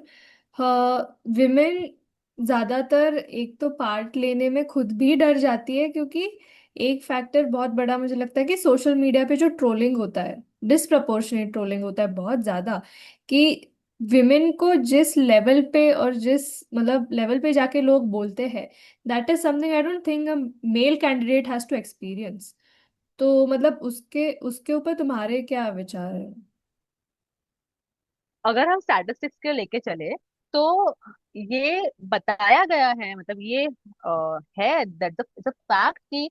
women ज्यादातर एक तो पार्ट लेने में खुद भी डर जाती है, क्योंकि एक फैक्टर बहुत बड़ा मुझे लगता है कि सोशल मीडिया पे जो ट्रोलिंग होता है, डिसप्रपोर्शनेट ट्रोलिंग होता है बहुत ज्यादा, कि विमेन को जिस लेवल पे और जिस मतलब लेवल पे जाके लोग बोलते हैं, that is something I don't think a male candidate has to experience. तो मतलब उसके उसके ऊपर तुम्हारे क्या विचार है? अगर हम स्टैटिस्टिक्स के लेके चले तो ये बताया गया है, मतलब ये है दैट द फैक्ट कि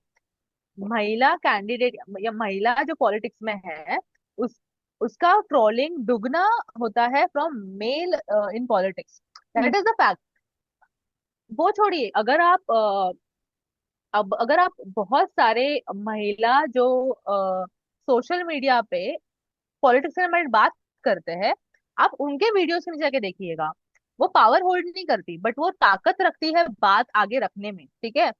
महिला कैंडिडेट या महिला जो पॉलिटिक्स में है उस उसका ट्रोलिंग दुगना होता है from male in politics. That is the fact. वो छोड़िए, अब अगर आप बहुत सारे महिला जो सोशल मीडिया पे पॉलिटिक्स से रिलेटेड बात करते हैं, आप उनके वीडियोस में जाके देखिएगा। वो पावर होल्ड नहीं करती बट वो ताकत रखती है बात आगे रखने में, ठीक है।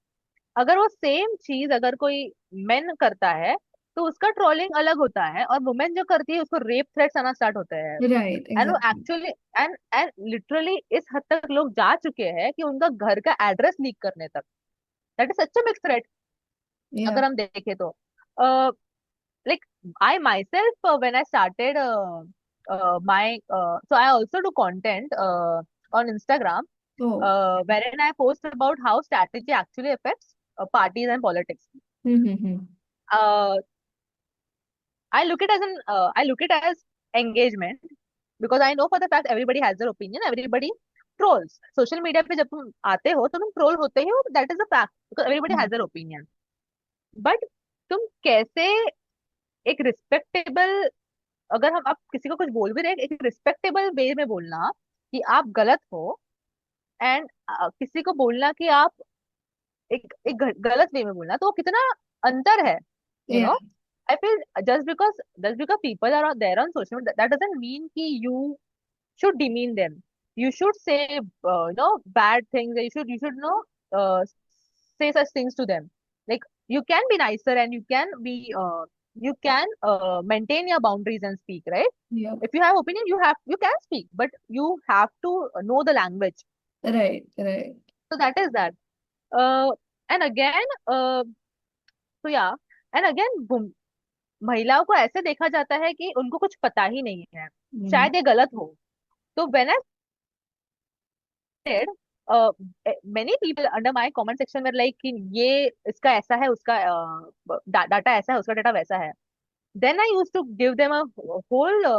अगर वो सेम चीज अगर कोई मेन करता है तो उसका ट्रोलिंग अलग होता है, और वुमेन जो करती है उसको रेप थ्रेट्स आना स्टार्ट होते हैं। राइट, एंड वो एग्जैक्टली। एक्चुअली एंड लिटरली इस हद तक लोग जा चुके हैं कि उनका घर का एड्रेस लीक करने तक। That is such a big threat या। अगर हम देखें तो। like I myself when I started my so I also do content on Instagram O. wherein I post about how strategy actually affects parties and politics. Hmm. Uh, I look it as I look it as engagement because I know for the fact everybody has their opinion, everybody trolls. Social media पे जब तुम आते हो तो तुम troll होते ही हो, that is a fact because everybody has their opinion. But तुम कैसे एक रिस्पेक्टेबल, अगर हम आप किसी को कुछ बोल भी रहे हैं, एक रिस्पेक्टेबल वे में बोलना कि आप गलत हो, एंड किसी को बोलना कि आप एक एक गलत वे में बोलना, तो वो कितना अंतर है। You yeah. No I feel just because people are there on social media that doesn't mean कि you should demean them. You should say, bad things. You should say such things to them. Like you can be nicer and you can maintain your boundaries and speak, right? या। If you have opinion, you can speak, but you have to know the language. Right right. So that is that. Uh, and again, so yeah, and again, महिलाओं को ऐसे देखा जाता है कि उनको कुछ पता ही नहीं है, शायद ये गलत हो। तो when I said, uh, many people under my comment section were like कि ये इसका ऐसा है, उसका डाटा ऐसा है, उसका डाटा वैसा है। Then I used to give them a whole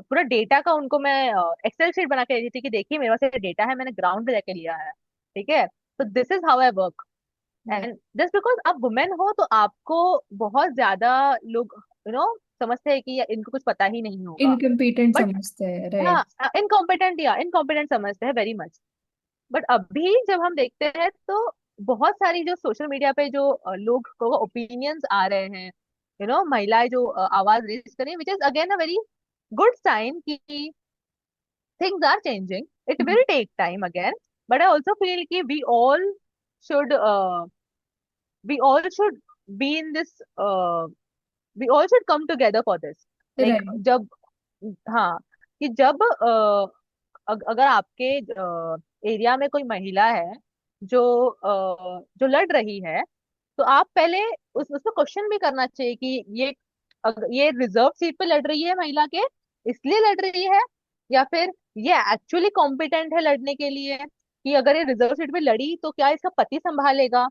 पूरा डेटा का उनको मैं एक्सेल शीट बना के देती थी कि देखिए मेरे पास ये डेटा है, मैंने ग्राउंड पे जाके लिया है, ठीक है। तो this is how I work. And just because आप वुमेन हो तो आपको बहुत ज्यादा लोग समझते हैं कि इनको कुछ पता ही नहीं होगा। इनकम्पिटेंट बट समझते हैं, हाँ, राइट। इनकॉम्पिटेंट या इनकॉम्पिटेंट समझते हैं वेरी मच। बट अभी जब हम देखते हैं तो बहुत सारी जो सोशल मीडिया पे जो लोग को ओपिनियंस आ रहे हैं, महिलाएं जो आवाज रेज करें, which is again a very good sign कि things are changing. It will take time again, but I also feel कि should uh, we all should be in this we all should come together for this. Like right. जब हाँ, कि जब अगर आपके एरिया में कोई महिला है जो लड़ रही है, तो आप पहले उसको क्वेश्चन भी करना चाहिए कि ये रिजर्व सीट पे लड़ रही है महिला के इसलिए लड़ रही है, या फिर ये एक्चुअली कॉम्पिटेंट है लड़ने के लिए, कि अगर ये रिजर्व सीट पे लड़ी तो क्या इसका पति संभालेगा।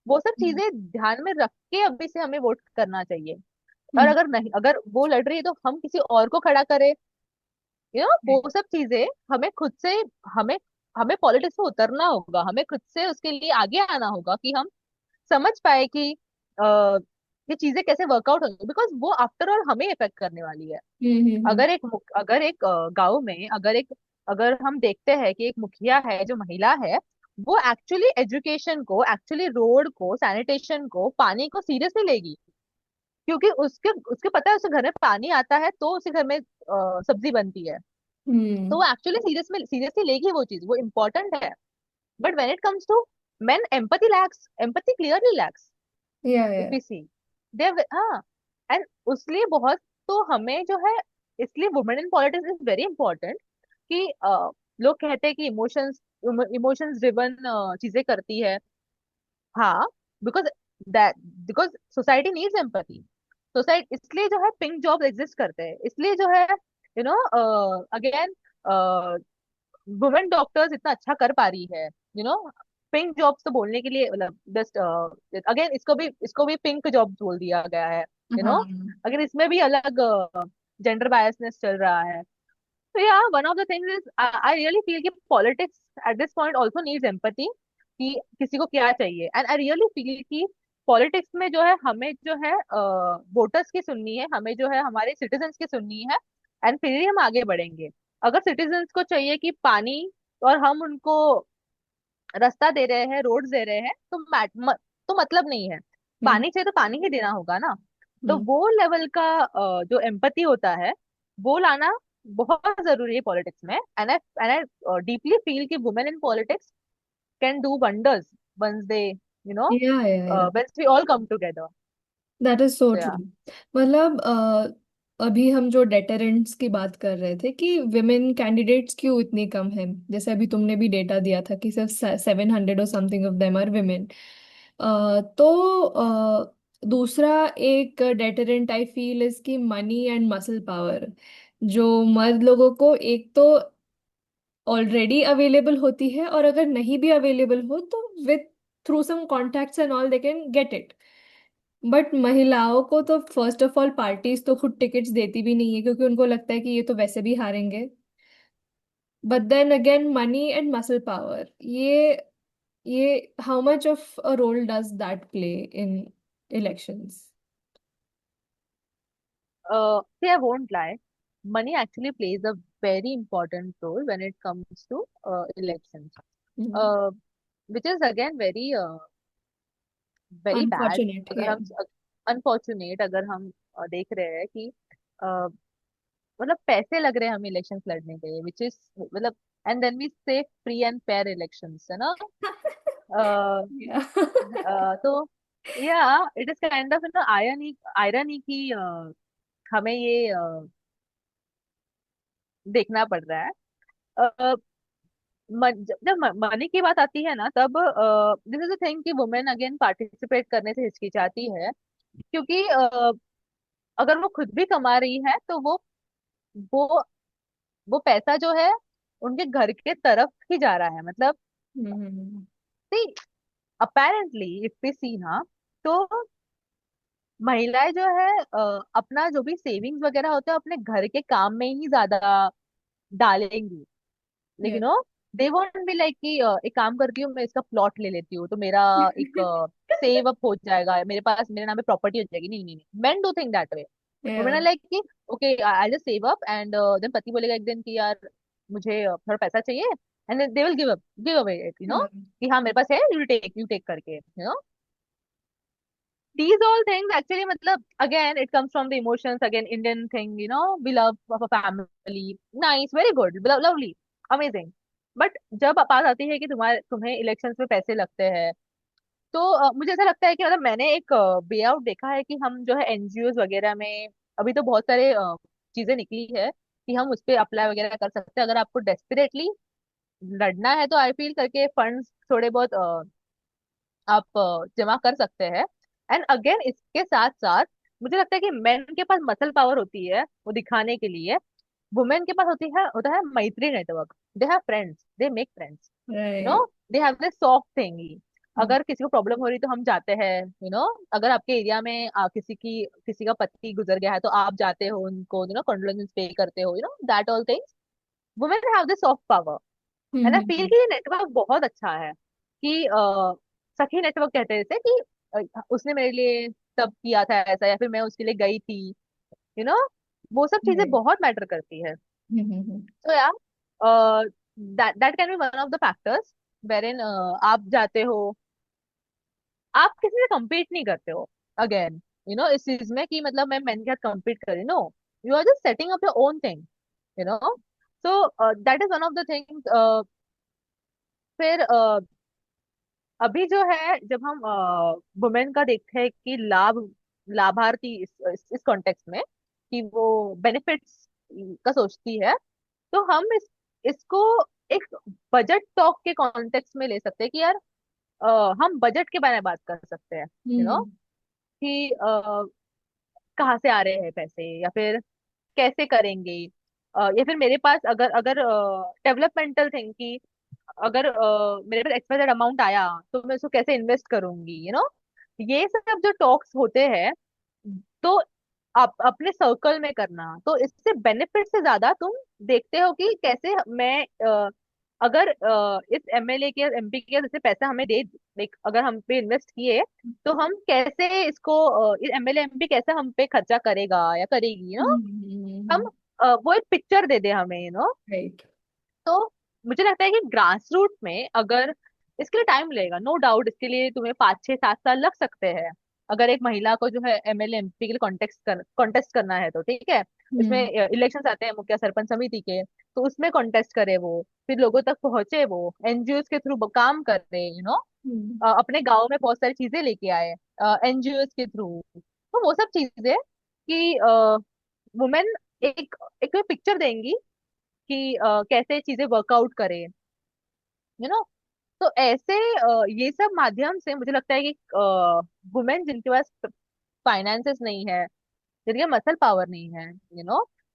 वो सब चीजें ध्यान में रख के अभी से हमें वोट करना चाहिए। और अगर नहीं, अगर वो लड़ रही है तो हम किसी और को खड़ा करें। वो सब चीजें हमें खुद से, हमें हमें पॉलिटिक्स में उतरना होगा, हमें खुद से उसके लिए आगे आना होगा कि हम समझ पाए कि ये चीजें कैसे वर्कआउट होंगी, बिकॉज वो आफ्टर ऑल हमें इफेक्ट करने वाली है। हम्म। अगर एक गांव में अगर हम देखते हैं कि एक मुखिया है जो महिला है, वो एक्चुअली एजुकेशन को, एक्चुअली रोड को, सैनिटेशन को, पानी को सीरियसली लेगी, क्योंकि उसके उसके पता है उसके घर में पानी आता है तो उसके घर में सब्जी बनती है, तो हम्म। वो एक्चुअली सीरियसली लेगी वो चीज, वो इम्पोर्टेंट है। But when it comes to men, empathy clearly lacks, if या we see, they, हाँ, एंड उसलिए बहुत, तो हमें जो है, इसलिए women in politics is very important, कि लोग कहते हैं कि इमोशंस ड्रिवन चीजें करती है। हाँ, because that because society needs empathy. Society इसलिए जो है पिंक जॉब एग्जिस्ट करते हैं, इसलिए जो है अगेन वुमेन डॉक्टर्स इतना अच्छा कर पा रही है, पिंक जॉब्स तो बोलने के लिए, मतलब जस्ट अगेन इसको भी पिंक जॉब बोल दिया गया है, हाँ। अगर इसमें भी अलग जेंडर बायसनेस चल रहा है। तो yeah one of the things is, I really feel कि politics at this point also needs empathy, कि किसी को क्या चाहिए। एंड आई रियली फील कि पॉलिटिक्स में जो है हमें जो है वोटर्स की सुननी है, हमें जो है हमारे सिटीजन्स की सुननी है, एंड फिर ही हम आगे बढ़ेंगे। अगर सिटीजन्स को चाहिए कि पानी, और हम उनको रास्ता दे रहे हैं, रोड दे रहे हैं, तो तो मतलब नहीं है। हम्म। पानी चाहिए तो पानी ही देना होगा ना। तो हम्म। वो लेवल का जो एम्पति होता है, वो लाना बहुत जरूरी है पॉलिटिक्स में। एंड आई डीपली फील कि women in politics can do wonders once they, yeah once we all come together. That is so तो ट्रू। या मतलब अभी हम जो डेटरेंट्स की बात कर रहे थे कि विमेन कैंडिडेट्स क्यों इतनी कम है, जैसे अभी तुमने भी डेटा दिया था कि सिर्फ 700 और something of them are women. तो दूसरा एक डेटरेंट आई फील इज कि मनी एंड मसल पावर, जो मर्द लोगों को एक तो ऑलरेडी अवेलेबल होती है, और अगर नहीं भी अवेलेबल हो तो with through some contacts and all they can get it. But महिलाओं को तो फर्स्ट ऑफ ऑल पार्टीज तो खुद टिकट्स देती भी नहीं है, क्योंकि उनको लगता है कि ये तो वैसे भी हारेंगे। But then again money and muscle power, ये how much of a role does that play in elections? see, I won't lie. Money actually plays a very important role when it comes to elections, uh, which is again very bad। Unfortunate अगर या। हम अनफॉर्चुनेट, अगर हम देख रहे हैं कि मतलब पैसे लग रहे हैं हमें इलेक्शंस लड़ने के लिए, विच इज मतलब, एंड देन वी से फ्री एंड फेयर इलेक्शंस, है ना। तो yeah it is kind of irony irony की हमें ये देखना पड़ रहा है। अ, जब मनी की बात आती है ना, तब दिस इज द थिंग कि वुमेन अगेन पार्टिसिपेट करने से हिचकिचाती है, क्योंकि अगर वो खुद भी कमा रही है तो वो वो पैसा जो है उनके घर के तरफ ही जा रहा है, मतलब अपेरेंटली इफ वी सी ना, तो महिलाएं जो है अपना जो भी सेविंग्स वगैरह होते हैं अपने घर के काम में ही ज्यादा डालेंगी। या लेकिन दे वोंट बी लाइक कि एक काम करती हूँ, मैं इसका प्लॉट ले लेती हूँ तो मेरा एक सेव अप हो जाएगा, मेरे पास मेरे नाम पे प्रॉपर्टी हो जाएगी। नहीं नहीं नहीं, men do think that way. Women are like कि okay I just save up, and then पति बोलेगा एक दिन कि यार मुझे थोड़ा पैसा चाहिए, and they will give away it, कि हाँ मेरे पास है, यू टेक करके, these all things actually, मतलब again it comes from the emotions, again Indian thing, we love of a family, nice, very good, lovely, amazing। But जब बात आती है कि तुम्हें इलेक्शंस में पैसे लगते हैं, तो मुझे ऐसा लगता है कि मतलब मैंने एक वे आउट देखा है कि हम जो है एनजीओज वगैरह में, अभी तो बहुत सारे चीजें निकली है कि हम उस पर अप्लाई वगैरह कर सकते हैं, अगर आपको डेस्परेटली लड़ना है तो आई फील करके फंड्स थोड़े बहुत आप जमा कर सकते हैं। एंड अगेन इसके साथ साथ मुझे लगता है कि मेन के पास मसल पावर होती है वो दिखाने के लिए, वुमेन के पास होता है मैत्री network. They have friends, they make friends, right. They have this soft thing. अगर किसी को प्रॉब्लम हो रही तो हम जाते हैं, अगर आपके एरिया में किसी का पति गुजर गया है तो आप जाते हो उनको, कंडोलेंस पे करते हो, that all things. Women have this soft power. And I feel कि ये नेटवर्क बहुत अच्छा है, कि सखी नेटवर्क कहते हैं इसे, कि उसने मेरे लिए तब किया था ऐसा, या फिर मैं उसके लिए गई थी, यू नो, वो सब चीजें Right. बहुत मैटर करती है। हम्म। तो यार, that that can be one of the factors varying आप जाते हो, आप किसी से compete नहीं करते हो अगेन, इस चीज में कि मतलब मैं मैन के साथ compete करी, no, you are just setting up your own thing, you know. So that is one of the things. फिर अभी जो है, जब हम वुमेन का देखते हैं कि लाभार्थी इस कॉन्टेक्स्ट में, कि वो बेनिफिट्स का सोचती है, तो हम इसको एक बजट टॉक के कॉन्टेक्स्ट में ले सकते हैं कि यार, हम बजट के बारे में बात कर सकते हैं, हम्म कि कहाँ से आ रहे हैं पैसे, या फिर कैसे करेंगे, या फिर मेरे पास अगर अगर डेवलपमेंटल थिंग की, अगर मेरे पास एक्सपेक्टेड अमाउंट आया तो मैं उसको कैसे इन्वेस्ट करूंगी, ये सब जो टॉक्स होते हैं, तो आप अपने सर्कल में करना, तो इससे बेनिफिट से ज्यादा तुम देखते हो कि कैसे मैं, अगर इस एमएलए के एमपी के जैसे पैसा हमें दे, लाइक अगर हम पे इन्वेस्ट किए, तो हम कैसे इसको, एमएलए एमपी कैसे हम पे खर्चा करेगा या करेगी, हम, वो एक पिक्चर दे दे हमें, राइट। तो मुझे लगता है कि ग्रास रूट में अगर, इसके लिए टाइम लगेगा, नो डाउट, इसके लिए तुम्हें 5 6 7 साल लग सकते हैं, अगर एक महिला को जो है एमएलए एमपी के लिए कॉन्टेस्ट करना है तो ठीक है। इसमें हम्म इलेक्शन आते हैं मुखिया सरपंच समिति के, तो उसमें कॉन्टेस्ट करे वो, फिर लोगों तक पहुंचे, वो एनजीओ के थ्रू काम करे, हम्म अपने गाँव में बहुत सारी चीजें लेके आए एनजीओ के थ्रू। तो वो सब चीजें कि वुमेन एक एक पिक्चर देंगी कि कैसे चीजें वर्कआउट करें, तो ऐसे ये सब माध्यम से मुझे लगता है कि वुमेन जिनके पास फाइनेंसेस नहीं है, जिनके मसल पावर नहीं है,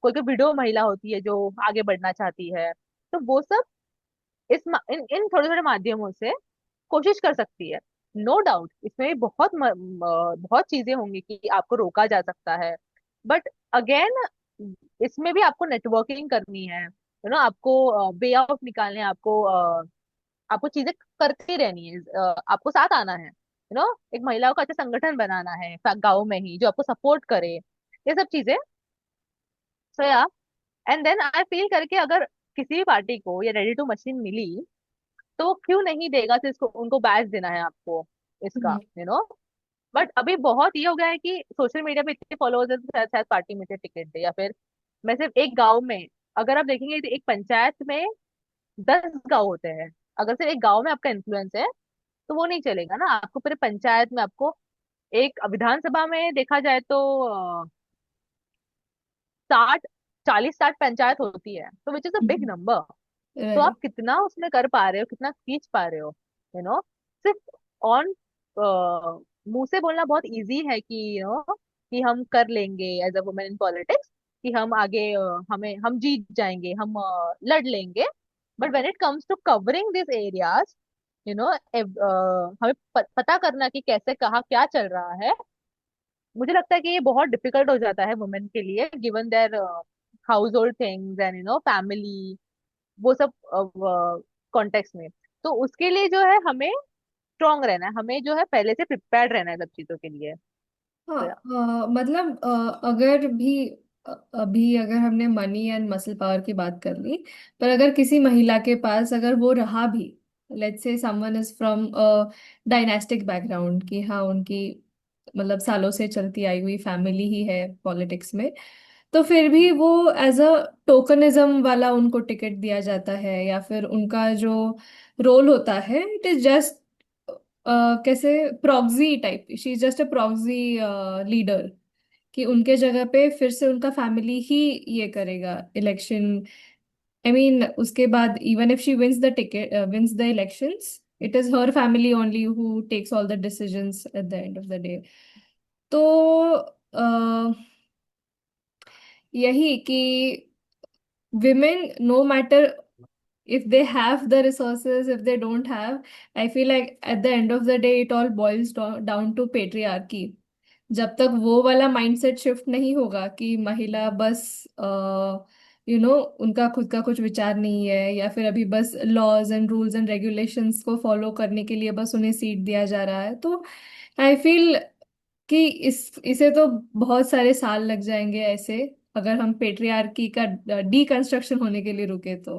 कोई कोई विडो महिला होती है जो आगे बढ़ना चाहती है, तो वो सब इन छोटे छोटे माध्यमों से कोशिश कर सकती है। नो डाउट इसमें भी बहुत चीजें होंगी कि आपको रोका जा सकता है, बट अगेन, इसमें भी आपको नेटवर्किंग करनी है, आपको वे आउट निकालने हैं, आपको चीजें करती रहनी है, आपको साथ आना है, एक महिलाओं का अच्छा संगठन बनाना है गाँव में ही जो आपको सपोर्ट करे, ये सब चीजें। सो या, एंड देन आई फील करके, अगर किसी भी पार्टी को ये रेडी टू मशीन मिली, तो क्यों नहीं देगा, तो इसको उनको बैच देना है आपको इसका, हम्म बट अभी बहुत ये हो गया है कि सोशल मीडिया पे इतने फॉलोअर्स है, तो शायद शायद पार्टी में से टिकट दे, या फिर मैं सिर्फ एक गांव में, अगर आप देखेंगे तो एक पंचायत में 10 गांव होते हैं, अगर सिर्फ एक गांव में आपका इन्फ्लुएंस है, तो वो नहीं चलेगा ना, आपको पूरे पंचायत में, आपको एक विधानसभा में देखा जाए तो 60 40 60 पंचायत होती है, तो which is a big number. तो आप राइट। कितना उसमें कर पा रहे हो, कितना खींच पा रहे हो, सिर्फ ऑन मुंह से बोलना बहुत इजी है कि कि हम कर लेंगे as a women in politics, कि हम आगे, हम जीत जाएंगे, हम लड़ लेंगे, but when it comes to covering this areas, हमें पता करना कि कैसे कहाँ क्या चल रहा है, मुझे लगता है कि ये बहुत डिफिकल्ट हो जाता है वुमेन के लिए, given their house hold things and family, वो सब कॉन्टेक्स्ट में। तो उसके लिए जो है, हमें स्ट्रांग रहना है, हमें जो है पहले से प्रिपेयर्ड रहना है सब चीजों के लिए। हाँ। तो या, मतलब अगर भी अभी अगर हमने मनी एंड मसल पावर की बात कर ली, पर अगर किसी महिला के पास अगर वो रहा भी, let's say someone is from dynastic background, कि हाँ उनकी मतलब सालों से चलती आई हुई फैमिली ही है पॉलिटिक्स में, तो फिर भी वो एज अ टोकनिज्म वाला उनको टिकट दिया जाता है, या फिर उनका जो रोल होता है इट इज जस्ट कैसे proxy type, she is just a proxy leader, कि उनके जगह पे फिर से उनका फैमिली ही ये करेगा इलेक्शन। आई मीन उसके बाद even if she wins the ticket, wins the elections, it is her family only who takes all the decisions at the end of the day. तो यही कि women, no matter if they have the resources, if they don't have, I feel like at the end of the day it all boils down to patriarchy. जब तक वो वाला माइंडसेट शिफ्ट नहीं होगा कि महिला बस उनका खुद का कुछ विचार नहीं है, या फिर अभी बस laws and rules and regulations को फॉलो करने के लिए बस उन्हें सीट दिया जा रहा है, तो आई फील कि इसे तो बहुत सारे साल लग जाएंगे ऐसे, अगर हम पेट्रियार्की का डीकंस्ट्रक्शन होने के लिए रुके तो।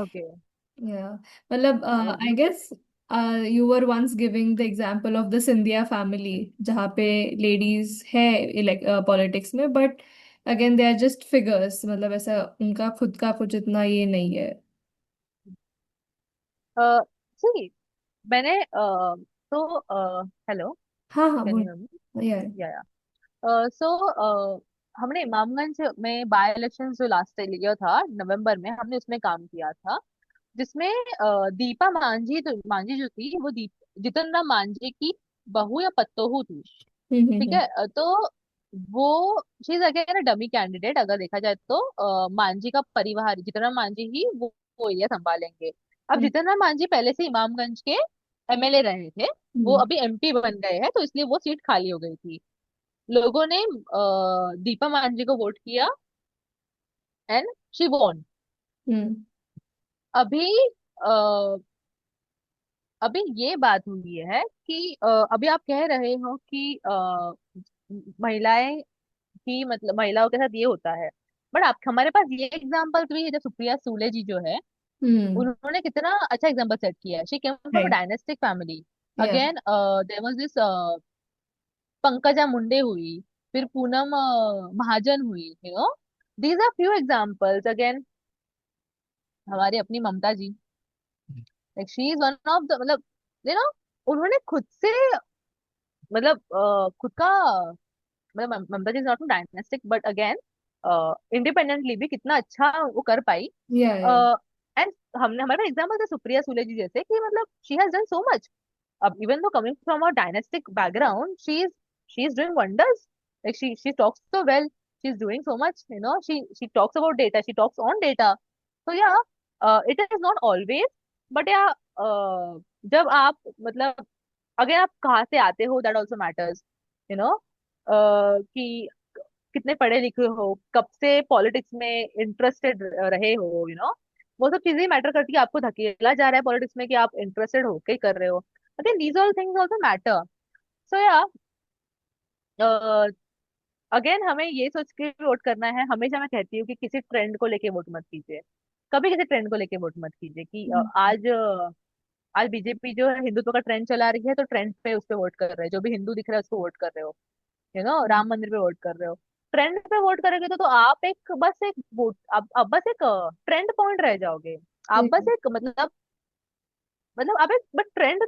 ओके। Yeah, मतलब I guess you were once giving the example of the Scindia family जहाँ पे ladies है पॉलिटिक्स में, but again they are just figures, मतलब ऐसा उनका खुद का कुछ इतना ये नहीं है। सही। मैंने तो हेलो, हाँ हाँ कैन बोल। You hear me? यार। या सो हमने इमामगंज में बाय इलेक्शन जो लास्ट ईयर था नवंबर में, हमने उसमें काम किया था, जिसमें दीपा मांझी, तो मांझी जो थी वो जितन राम मांझी की बहू या पतोहू थी। ठीक हम्म। है, तो वो she is again dummy candidate अगर देखा जाए तो। मांझी का परिवार जितन राम मांझी ही वो एरिया संभालेंगे। अब हम्म। जितन राम मांझी पहले से इमामगंज के एमएलए रहे थे, वो हम्म। अभी एमपी बन गए हैं, तो इसलिए वो सीट खाली हो गई थी। लोगों ने दीपा मांझी को वोट किया एंड शी वॉन। हम्म। अभी अ, अभी ये बात हुई है कि अभी आप कह रहे हो कि महिलाएं की, मतलब महिलाओं के साथ ये होता है, बट आप हमारे पास ये एग्जांपल भी है, जो सुप्रिया सूले जी जो है, हम्म। उन्होंने कितना अच्छा एग्जांपल सेट किया है। She came from a right. Dynastic family. Yeah. Again there was this Pankaja Munde हुई, फिर पूनम महाजन हुई, these are few examples. Again हमारी अपनी Mamata ji, like she is one of the, मतलब यू नो उन्होंने खुद से, मतलब खुद का, मतलब Mamata ji is not dynastic, but again independently भी कितना अच्छा वो कर पाई। या। या। एंड हमने हमारे एग्जाम्पल थे सुप्रिया सुले जी जैसे, कि मतलब she has done so much. अब even though coming from a dynastic background, she is doing wonders. Like she talks so well, she is doing so much, she talks about data, she talks on data. तो yeah it is not always, but yeah जब आप, मतलब अगर आप कहाँ से आते हो, that also matters, you know कि कितने पढ़े लिखे हो, कब से पॉलिटिक्स में इंटरेस्टेड रहे हो, वो सब चीजें मैटर करती है। आपको धकेला जा रहा है पॉलिटिक्स में कि आप इंटरेस्टेड होके ही कर रहे हो, again these all things also matter. So yeah again हमें ये सोच के वोट करना है। हमेशा मैं कहती हूँ कि किसी ट्रेंड को लेके वोट मत कीजिए, कभी किसी ट्रेंड को लेके वोट मत कीजिए कि आज बीजेपी जो है हिंदुत्व का ट्रेंड चला रही है, तो ट्रेंड पे उस पे वोट कर रहे हैं, जो भी हिंदू दिख रहा है उसको वोट कर रहे हो, राम मंदिर पे वोट कर रहे हो। ट्रेंड पे वोट करोगे तो आप एक बस एक वोट, आप बस एक ट्रेंड पॉइंट रह जाओगे। आप बस एक, मतलब आप एक बस ट्रेंड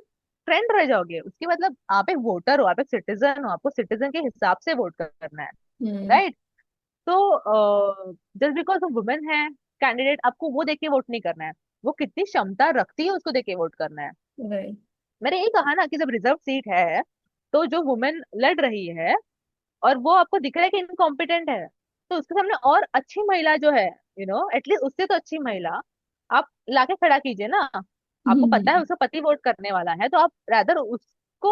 ट्रेंड रह जाओगे उसकी, मतलब आप एक वोटर हो, आप एक सिटीजन हो, आपको सिटीजन के हिसाब से वोट करना है, हम्म। राइट? तो जस्ट बिकॉज वो वुमेन है कैंडिडेट, आपको वो देख के वोट नहीं करना है, वो कितनी क्षमता रखती है उसको देख के वोट करना है। राइट। मैंने यही कहा ना कि जब रिजर्व सीट है, तो जो वुमेन लड़ रही है और वो आपको दिख रहा है कि इनकॉम्पिटेंट है, तो उसके सामने और अच्छी महिला जो है, एटलीस्ट उससे तो अच्छी महिला आप लाके खड़ा कीजिए ना। आपको पता है उसका पति वोट करने वाला है, तो आप रादर उसको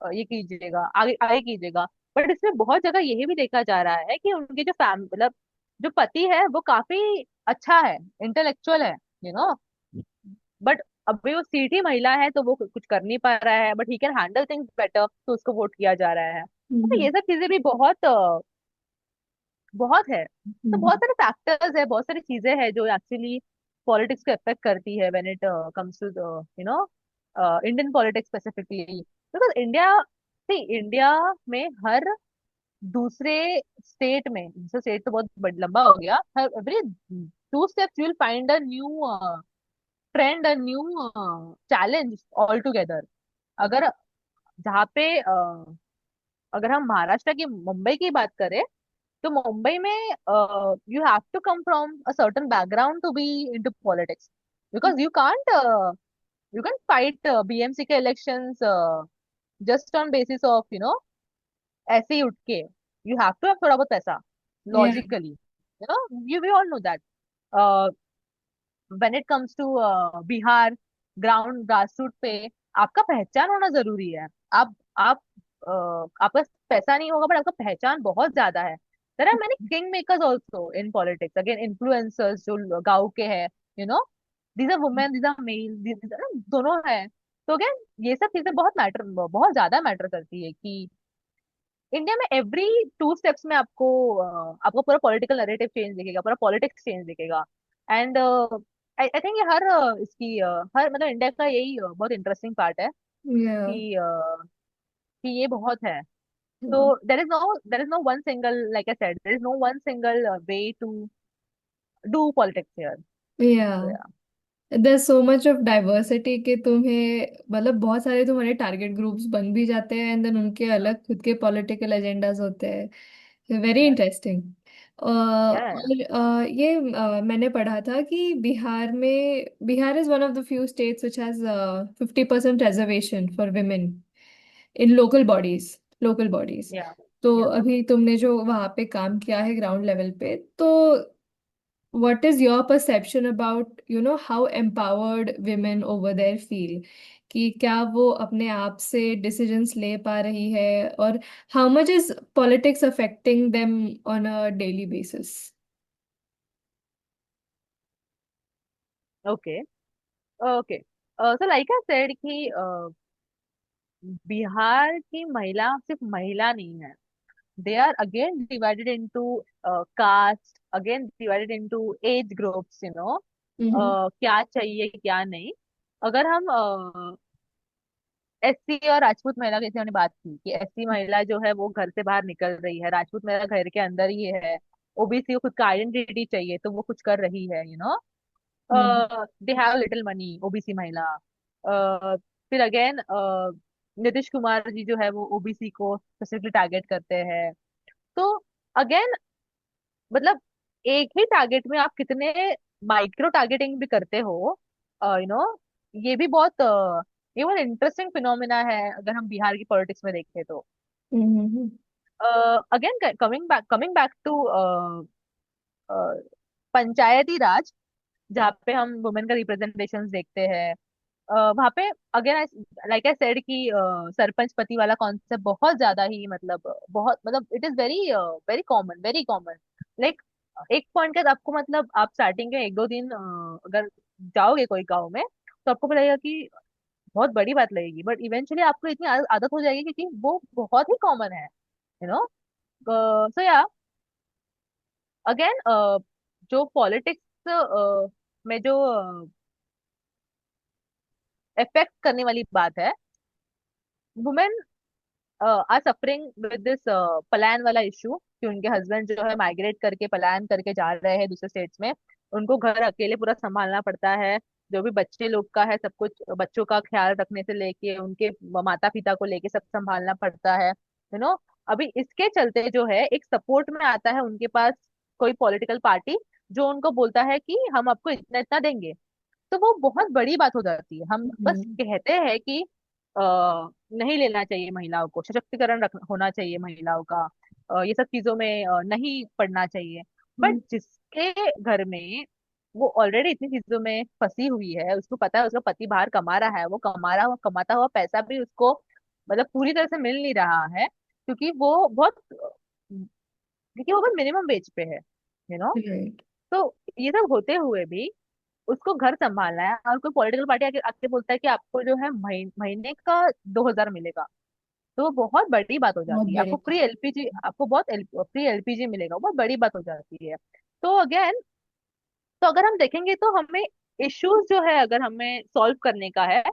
ये कीजिएगा, आगे आगे कीजिएगा। बट इसमें बहुत जगह यही भी देखा जा रहा है कि उनके जो मतलब जो पति है वो काफी अच्छा है, इंटेलेक्चुअल है, यू नो बट अभी वो सीट ही महिला है, तो वो कुछ कर नहीं पा रहा है, but he can handle things better, तो उसको वोट किया जा रहा है। तो ये सब चीजें भी बहुत बहुत है। तो बहुत सारे फैक्टर्स है, बहुत सारी चीजें हैं जो एक्चुअली पॉलिटिक्स को अफेक्ट करती है when it comes to you know Indian politics specifically. Because India में हर दूसरे स्टेट में, दूसरे स्टेट तो बहुत लंबा हो गया, हर every 2 steps you will find a new trend, a new challenge all together. अगर जहाँ पे अगर हम महाराष्ट्र की, मुंबई की बात करें, तो मुंबई में you have to come from a certain background to be into politics, because you can't fight BMC के elections just on basis of ऐसे ही उठ के। यू हैव टू हैव थोड़ा बहुत पैसा, yeah. Logically, you we all know that. When it comes to Bihar, ground grassroot पे आपका पहचान होना जरूरी है। आप आपका पैसा नहीं होगा, बट आपका पहचान बहुत ज्यादा है। There are many king makers also in politics, again influencers जो गांव के हैं, you know these are women, these are male, दोनों है। तो अगेन ये सब चीजें बहुत ज्यादा मैटर करती है कि इंडिया में एवरी 2 स्टेप्स में आपको पूरा पॉलिटिकल नैरेटिव चेंज दिखेगा, पूरा पॉलिटिक्स चेंज दिखेगा। एंड आई आई थिंक ये हर मतलब इंडिया का यही बहुत इंटरेस्टिंग पार्ट है Yeah. कि ये बहुत है। तो there is no one single, like I said, there is no one single way to do politics here. तो Yeah. या There's so much of diversity कि तुम्हें मतलब बहुत सारे तुम्हारे टारगेट ग्रुप्स बन भी जाते हैं एंड देन उनके अलग खुद के पॉलिटिकल एजेंडाज होते हैं। Very interesting. या और ये मैंने पढ़ा था कि Bihar is one of the few states which has 50% reservation for women in local bodies. या तो या अभी तुमने जो वहाँ पे काम किया है ग्राउंड लेवल पे, तो what is your perception about how empowered women over there feel, कि क्या वो अपने आप से डिसीजंस ले पा रही है, और how much is politics affecting them on a daily basis? Okay okay. So like I said कि बिहार की महिला सिर्फ महिला नहीं है। They are again divided into caste, again divided into age groups, hmm. क्या चाहिए क्या नहीं। अगर हम एससी और राजपूत महिला, जैसे हमने बात की कि एससी महिला जो है वो घर से बाहर निकल रही है, राजपूत महिला घर के अंदर ही है, ओबीसी को खुद का आइडेंटिटी चाहिए तो वो कुछ कर रही है, hmm. They have little money, OBC महिला। फिर अगेन नीतीश कुमार जी जो है वो ओबीसी को स्पेसिफिकली टारगेट करते हैं। तो अगेन मतलब एक ही टारगेट में आप कितने माइक्रो टारगेटिंग भी करते हो, यू नो ये भी बहुत इंटरेस्टिंग फिनोमिना है अगर हम बिहार की पॉलिटिक्स में देखें तो। हम्म। अगेन कमिंग बैक टू पंचायती राज, जहाँ पे हम वुमेन का रिप्रेजेंटेशन देखते हैं, वहां पे अगेन लाइक आई सेड कि सरपंच पति वाला कॉन्सेप्ट बहुत ज्यादा ही बहुत मतलब it is very very common. Like एक पॉइंट का आपको मतलब आप स्टार्टिंग के 1-2 दिन अगर जाओगे कोई गाँव में तो आपको लगेगा कि बहुत बड़ी बात लगेगी, बट इवेंचुअली आपको इतनी आदत हो जाएगी क्योंकि वो बहुत ही कॉमन है, you know. So yeah again जो पॉलिटिक्स में जो इफेक्ट करने वाली बात है, women are suffering with this पलायन वाला इशू कि उनके हस्बैंड जो है माइग्रेट करके पलायन करके जा रहे हैं दूसरे स्टेट्स में। उनको घर अकेले पूरा संभालना पड़ता है, जो भी बच्चे लोग का है सब कुछ, बच्चों का ख्याल रखने से लेके उनके माता पिता को लेके सब संभालना पड़ता है, अभी इसके चलते जो है एक सपोर्ट में आता है उनके पास कोई पॉलिटिकल पार्टी जो उनको बोलता है कि हम आपको इतना इतना देंगे। तो वो बहुत बड़ी बात हो जाती है। हम बस हम्म। कहते हैं कि नहीं लेना चाहिए, महिलाओं को सशक्तिकरण होना चाहिए महिलाओं का, ये सब चीजों में नहीं पड़ना चाहिए। बट जिसके घर में वो ऑलरेडी इतनी चीजों में फंसी हुई है, उसको पता है उसका पति बाहर कमा रहा है, वो कमाता हुआ पैसा भी उसको मतलब पूरी तरह से मिल नहीं रहा है, क्योंकि वो बहुत मिनिमम वेज पे है, यू नो। राइट। तो ये सब होते हुए भी उसको घर संभालना है और कोई पॉलिटिकल पार्टी आके आके बोलता है कि आपको जो है महीने का 2,000 मिलेगा, तो वो बहुत बड़ी बात हो बहुत जाती है। बड़ी आपको फ्री बात। एलपीजी, आपको फ्री एलपीजी मिलेगा, बहुत बड़ी बात हो जाती है। तो अगेन, तो अगर हम देखेंगे तो हमें इश्यूज जो है अगर हमें सॉल्व करने का है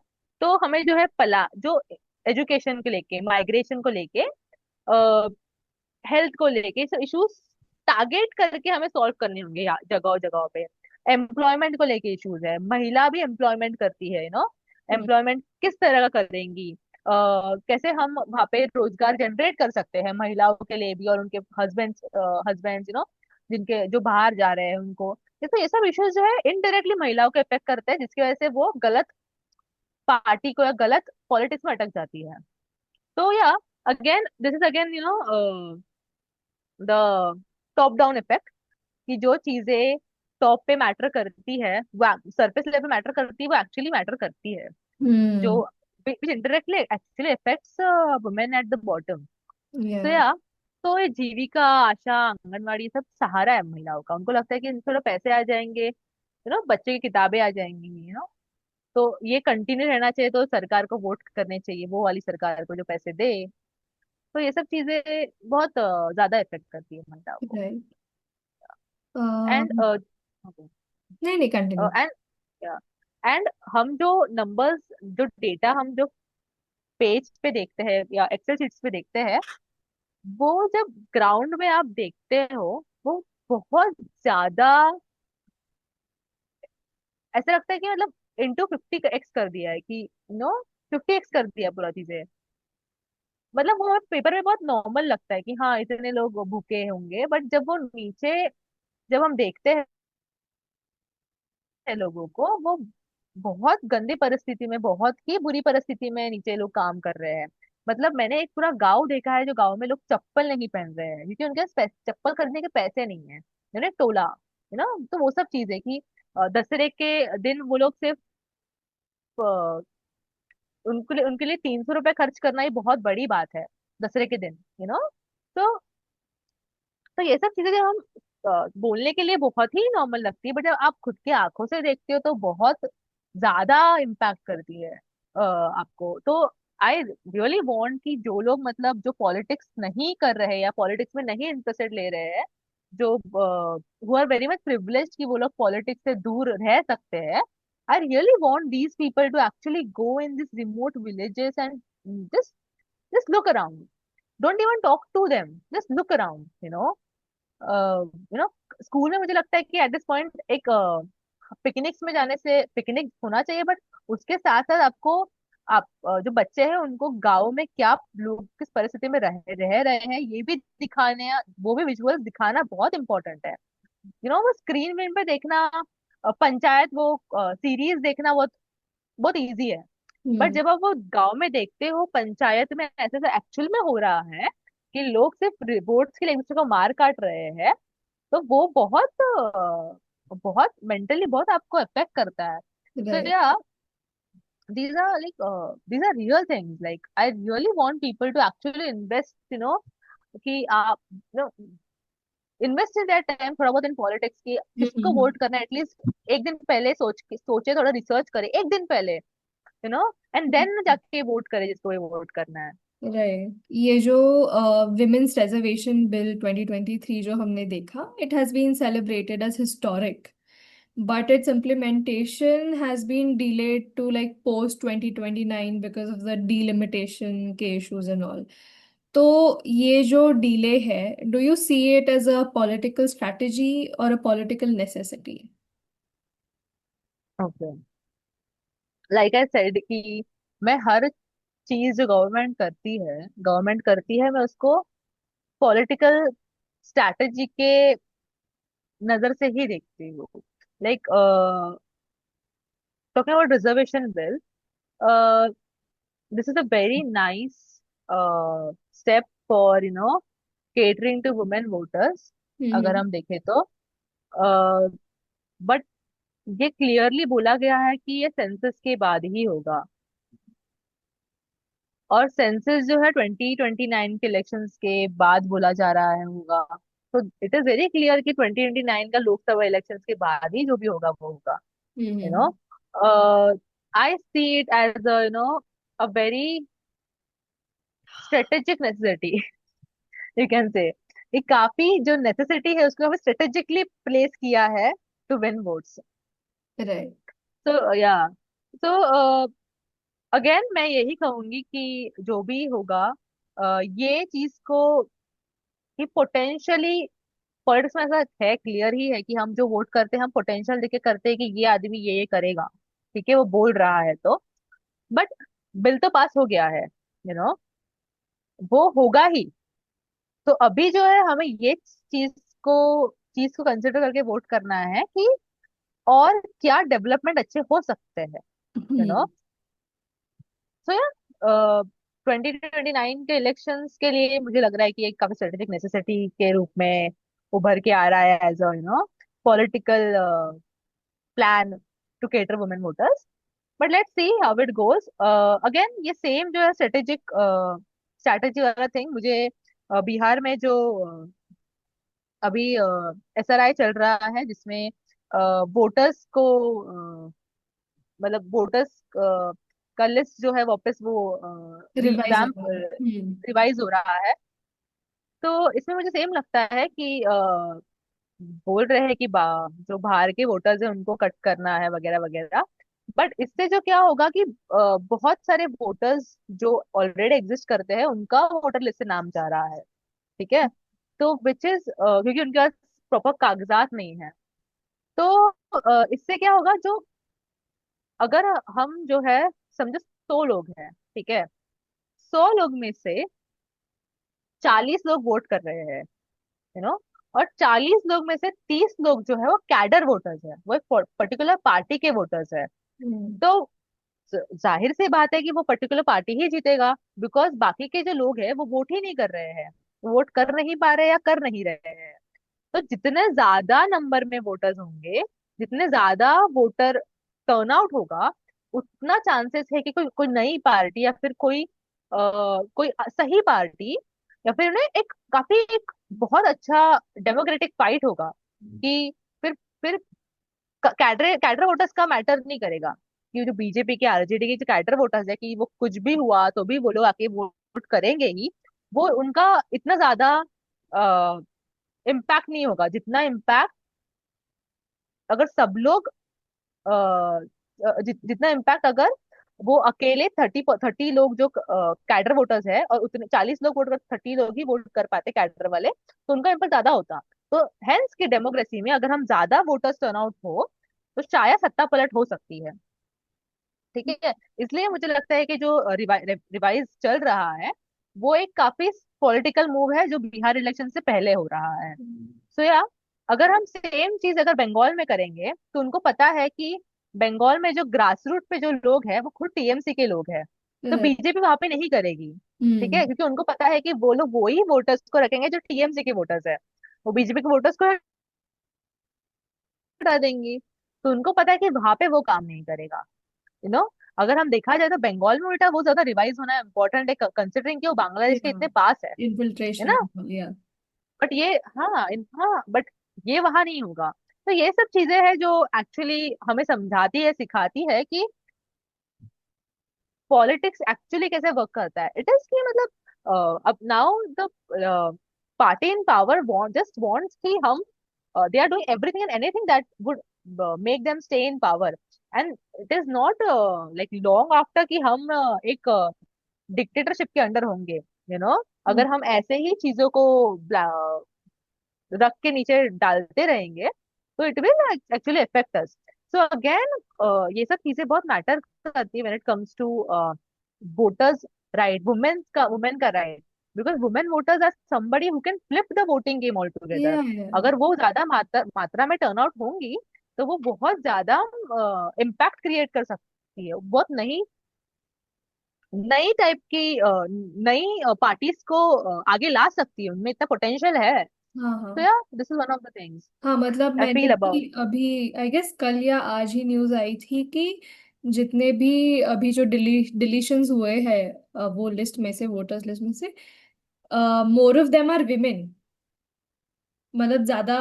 तो हमें जो है पला जो एजुकेशन को लेके, माइग्रेशन को लेके, हेल्थ को लेके सब इश्यूज टारगेट करके हमें सॉल्व करने होंगे जगह जगह पे। एम्प्लॉयमेंट को लेके इश्यूज है, महिला भी एम्प्लॉयमेंट करती है, एम्प्लॉयमेंट किस तरह का करेंगी, कैसे हम वहाँ पे रोजगार जनरेट कर सकते हैं महिलाओं के लिए भी और उनके हस्बैंड्स जिनके जो बाहर जा रहे हैं उनको। तो ये सब इश्यूज जो है इनडायरेक्टली महिलाओं को इफेक्ट करते हैं, जिसकी वजह से वो गलत पार्टी को या गलत पॉलिटिक्स में अटक जाती है। तो या again this is again the top down effect, कि जो चीजें टॉप पे मैटर करती है, वो सरफेस लेवल पे मैटर करती है, वो एक्चुअली मैटर करती है, जो हम्म। which indirectly actually affects women at the bottom। तो या। या तो ये जीविका, आशा, आंगनवाड़ी सब सहारा है महिलाओं का। उनको लगता है कि थोड़ा पैसे आ जाएंगे, बच्चे की किताबें आ जाएंगी, तो ये कंटिन्यू रहना चाहिए, तो सरकार को वोट करने चाहिए, वो वाली सरकार को जो पैसे दे। तो ये सब चीजें बहुत ज्यादा इफेक्ट करती है महिलाओं को। राइट। एंड नहीं नहीं, कंटिन्यू। एंड एंड हम जो नंबर्स, जो डेटा हम जो पेज पे देखते हैं या एक्सेल शीट्स पे देखते हैं, वो जब ग्राउंड में आप देखते हो, वो बहुत ज्यादा ऐसा लगता है कि मतलब इंटू 50x कर दिया है, कि 50x कर दिया पूरा चीजें। मतलब वो पेपर में बहुत नॉर्मल लगता है कि हाँ इतने लोग भूखे होंगे, बट जब वो नीचे, जब हम देखते हैं लोगों को, वो बहुत गंदी परिस्थिति में, बहुत ही बुरी परिस्थिति में नीचे लोग काम कर रहे हैं। मतलब मैंने एक पूरा गांव देखा है, जो गांव में लोग चप्पल नहीं पहन रहे हैं क्योंकि उनके पास चप्पल खरीदने के पैसे नहीं है, टोला, तो वो सब चीज है कि दसरे के दिन वो लोग सिर्फ उनके लिए 300 रुपये खर्च करना ही बहुत बड़ी बात है, दसरे के दिन। तो तो ये सब चीजें जब हम बोलने के लिए बहुत ही नॉर्मल लगती है, बट जब आप खुद के आंखों से देखते हो तो बहुत ज्यादा इम्पैक्ट करती है आपको। तो आई रियली वांट कि जो लोग मतलब जो पॉलिटिक्स नहीं कर रहे या पॉलिटिक्स में नहीं इंटरेस्टेड ले रहे हैं, जो who are very much privileged कि वो लोग पॉलिटिक्स से दूर रह सकते हैं, I really want these people to actually go in this remote villages and just just look around, don't even talk to them, just look around. You know school में मुझे लगता है कि एट दिस पॉइंट एक पिकनिक्स में जाने से, पिकनिक होना चाहिए, बट उसके साथ साथ आपको, आप जो बच्चे हैं उनको गाँव में क्या लोग किस परिस्थिति में रह रहे हैं ये भी दिखाने, वो भी विजुअल्स दिखाना बहुत इंपॉर्टेंट है। वो स्क्रीन विन पे देखना, पंचायत वो सीरीज देखना बहुत बहुत इजी है, बट हम्म। जब आप वो गांव में देखते हो पंचायत में ऐसे ऐसे एक्चुअल में हो रहा है कि लोग सिर्फ वोट्स के लिए एक दूसरे को मार काट रहे हैं, तो वो बहुत बहुत मेंटली बहुत आपको अफेक्ट करता है। तो राइट। या these are real things, like I really want people to actually invest, कि आप इन्वेस्ट इन दैट टाइम थोड़ा बहुत इन पॉलिटिक्स की, किसको वोट करना है एटलीस्ट एक दिन पहले सोचे, थोड़ा रिसर्च करे एक दिन पहले, एंड देन जाके वोट करे जिसको भी वोट करना है। राइट। ये जो विमेन्स रिजर्वेशन बिल 2023 जो हमने देखा, it has been celebrated as historic, but its implementation has been delayed to like post 2029 because of the delimitation के issues and all. तो ये जो delay है, do you see it as a political strategy or a political necessity? Okay, like I said कि मैं हर चीज जो गवर्नमेंट करती है मैं उसको पॉलिटिकल स्ट्रैटेजी के नजर से ही देखती हूँ। Like talking about reservation bill, this is a very nice step for catering to women voters, अगर हम्म। हम देखें तो। बट ये क्लियरली बोला गया है कि ये सेंसस के बाद ही होगा, और सेंसस जो है 2029 के इलेक्शंस के बाद बोला जा रहा है होगा। तो इट इज वेरी क्लियर कि 2029 का लोकसभा इलेक्शंस के बाद ही जो भी होगा वो होगा। You know hmm. I see it as a very strategic necessity, you can say. ये काफी जो नेसेसिटी है उसको हमें स्ट्रेटेजिकली प्लेस किया है टू विन वोट्स। राइट। तो या तो अगेन मैं यही कहूंगी कि जो भी होगा, ये चीज को, कि पोटेंशियली पॉलिटिक्स में ऐसा है, क्लियर ही है कि हम जो वोट करते हैं हम पोटेंशियल देके करते हैं कि ये आदमी ये करेगा, ठीक है, वो बोल रहा है तो। बट बिल तो पास हो गया है, वो होगा ही। तो अभी जो है हमें ये चीज को चीज को कंसिडर करके वोट करना है कि और क्या डेवलपमेंट अच्छे हो सकते हैं। You know hmm. सो या 2029 के इलेक्शंस के लिए मुझे लग रहा है कि एक काफी स्ट्रेटेजिक नेसेसिटी के रूप में उभर के आ रहा है as a political plan to cater women voters. But let's see how it goes. Again ये सेम जो है स्ट्रेटेजिक स्ट्रैटेजी वाला थिंग मुझे बिहार में जो अभी SRI चल रहा है जिसमें वोटर्स को मतलब वोटर्स का लिस्ट जो है वापस वो रिवाइज रिवैम्प होगा। रिवाइज हो रहा है। तो इसमें मुझे सेम लगता है कि बोल रहे हैं कि जो बाहर के वोटर्स हैं उनको कट करना है वगैरह वगैरह। बट इससे जो क्या होगा कि बहुत सारे वोटर्स जो ऑलरेडी एग्जिस्ट करते हैं उनका वोटर लिस्ट से नाम जा रहा है। ठीक है। तो विच इज क्योंकि उनके पास प्रॉपर कागजात नहीं है। तो इससे क्या होगा, जो अगर हम जो है समझो 100 लोग हैं, ठीक है, 100 लोग में से 40 लोग वोट कर रहे हैं, और 40 लोग में से 30 लोग जो है वो कैडर वोटर्स है, वो एक पर्टिकुलर पार्टी के वोटर्स है। हम्म। तो जाहिर सी बात है कि वो पर्टिकुलर पार्टी ही जीतेगा, बिकॉज बाकी के जो लोग हैं वो वोट ही नहीं कर रहे हैं, वोट कर नहीं पा रहे या कर नहीं रहे हैं। तो जितने ज्यादा नंबर में वोटर्स होंगे, जितने ज्यादा वोटर टर्नआउट होगा, उतना चांसेस है कि कोई कोई नई पार्टी या फिर कोई सही पार्टी, या फिर उन्हें एक काफी एक बहुत अच्छा डेमोक्रेटिक फाइट होगा कि फिर कैडर कैडर वोटर्स का मैटर नहीं करेगा, कि जो बीजेपी के आरजेडी के जो कैडर वोटर्स है कि वो कुछ भी हुआ तो भी वो लोग आके वोट करेंगे ही। वो उनका इतना ज्यादा इम्पैक्ट नहीं होगा जितना इम्पैक्ट अगर सब लोग जितना इम्पैक्ट अगर वो अकेले 30 लोग जो कैडर वोटर्स है, और उतने 40 लोग वोट कर 30 लोग ही वोट कर पाते कैडर वाले, तो उनका इम्पैक्ट ज्यादा होता। तो हेंस की डेमोक्रेसी में अगर हम ज्यादा वोटर्स टर्नआउट हो तो शायद सत्ता पलट हो सकती है। ठीक है। इसलिए मुझे लगता है कि जो रिवाइज चल रहा है वो एक काफी पॉलिटिकल मूव है जो बिहार इलेक्शन से पहले हो रहा है। सो या अगर हम सेम चीज अगर बंगाल में करेंगे तो उनको पता है कि बंगाल में जो ग्रास रूट पे जो लोग हैं वो खुद टीएमसी के लोग हैं। तो Correct. बीजेपी वहां पे नहीं करेगी। ठीक है, हम्म। क्योंकि उनको पता है कि वो लोग वही वोटर्स को रखेंगे जो टीएमसी के वोटर्स है, वो बीजेपी के वोटर्स को हटा देंगी। तो उनको पता है कि वहां पे वो काम नहीं करेगा। यू नो अगर हम देखा जाए तो बंगाल में उल्टा वो ज्यादा रिवाइज होना इम्पोर्टेंट है, कंसिडरिंग कि वो बांग्लादेश के Yeah. इतने पास है Infiltration ना। and all, yeah. बट ये हाँ बट ये वहां नहीं होगा। तो ये सब चीजें हैं जो एक्चुअली हमें समझाती है, सिखाती है कि पॉलिटिक्स एक्चुअली कैसे वर्क करता है। इट इज कि मतलब अब now the party in power just wants कि हम they are doing everything and anything that would make them stay in power. And it is not like long after कि हम एक डिक्टेटरशिप के अंडर होंगे। अगर हम्म। हम ऐसे ही चीजों को रख के नीचे डालते रहेंगे तो it will actually affect us. So again ये सब चीजें बहुत मैटर करती है when it comes to voters right, women का right. Because women voters are somebody who can flip the voting game altogether। Yeah, yeah. अगर वो ज्यादा मात्रा में टर्न आउट होंगी तो वो बहुत ज्यादा इम्पैक्ट क्रिएट कर सकती है, बहुत नई नई टाइप की नई पार्टीज को आगे ला सकती है, उनमें इतना पोटेंशियल है। हाँ, तो हाँ। या this is one of the things हाँ, मतलब आई मैंने फील भी अबाउट। अभी आई गेस कल या आज ही न्यूज आई थी कि जितने भी अभी जो डिलीशंस हुए हैं वो लिस्ट में से, वोटर्स लिस्ट में से, more of them are women. मतलब ज्यादा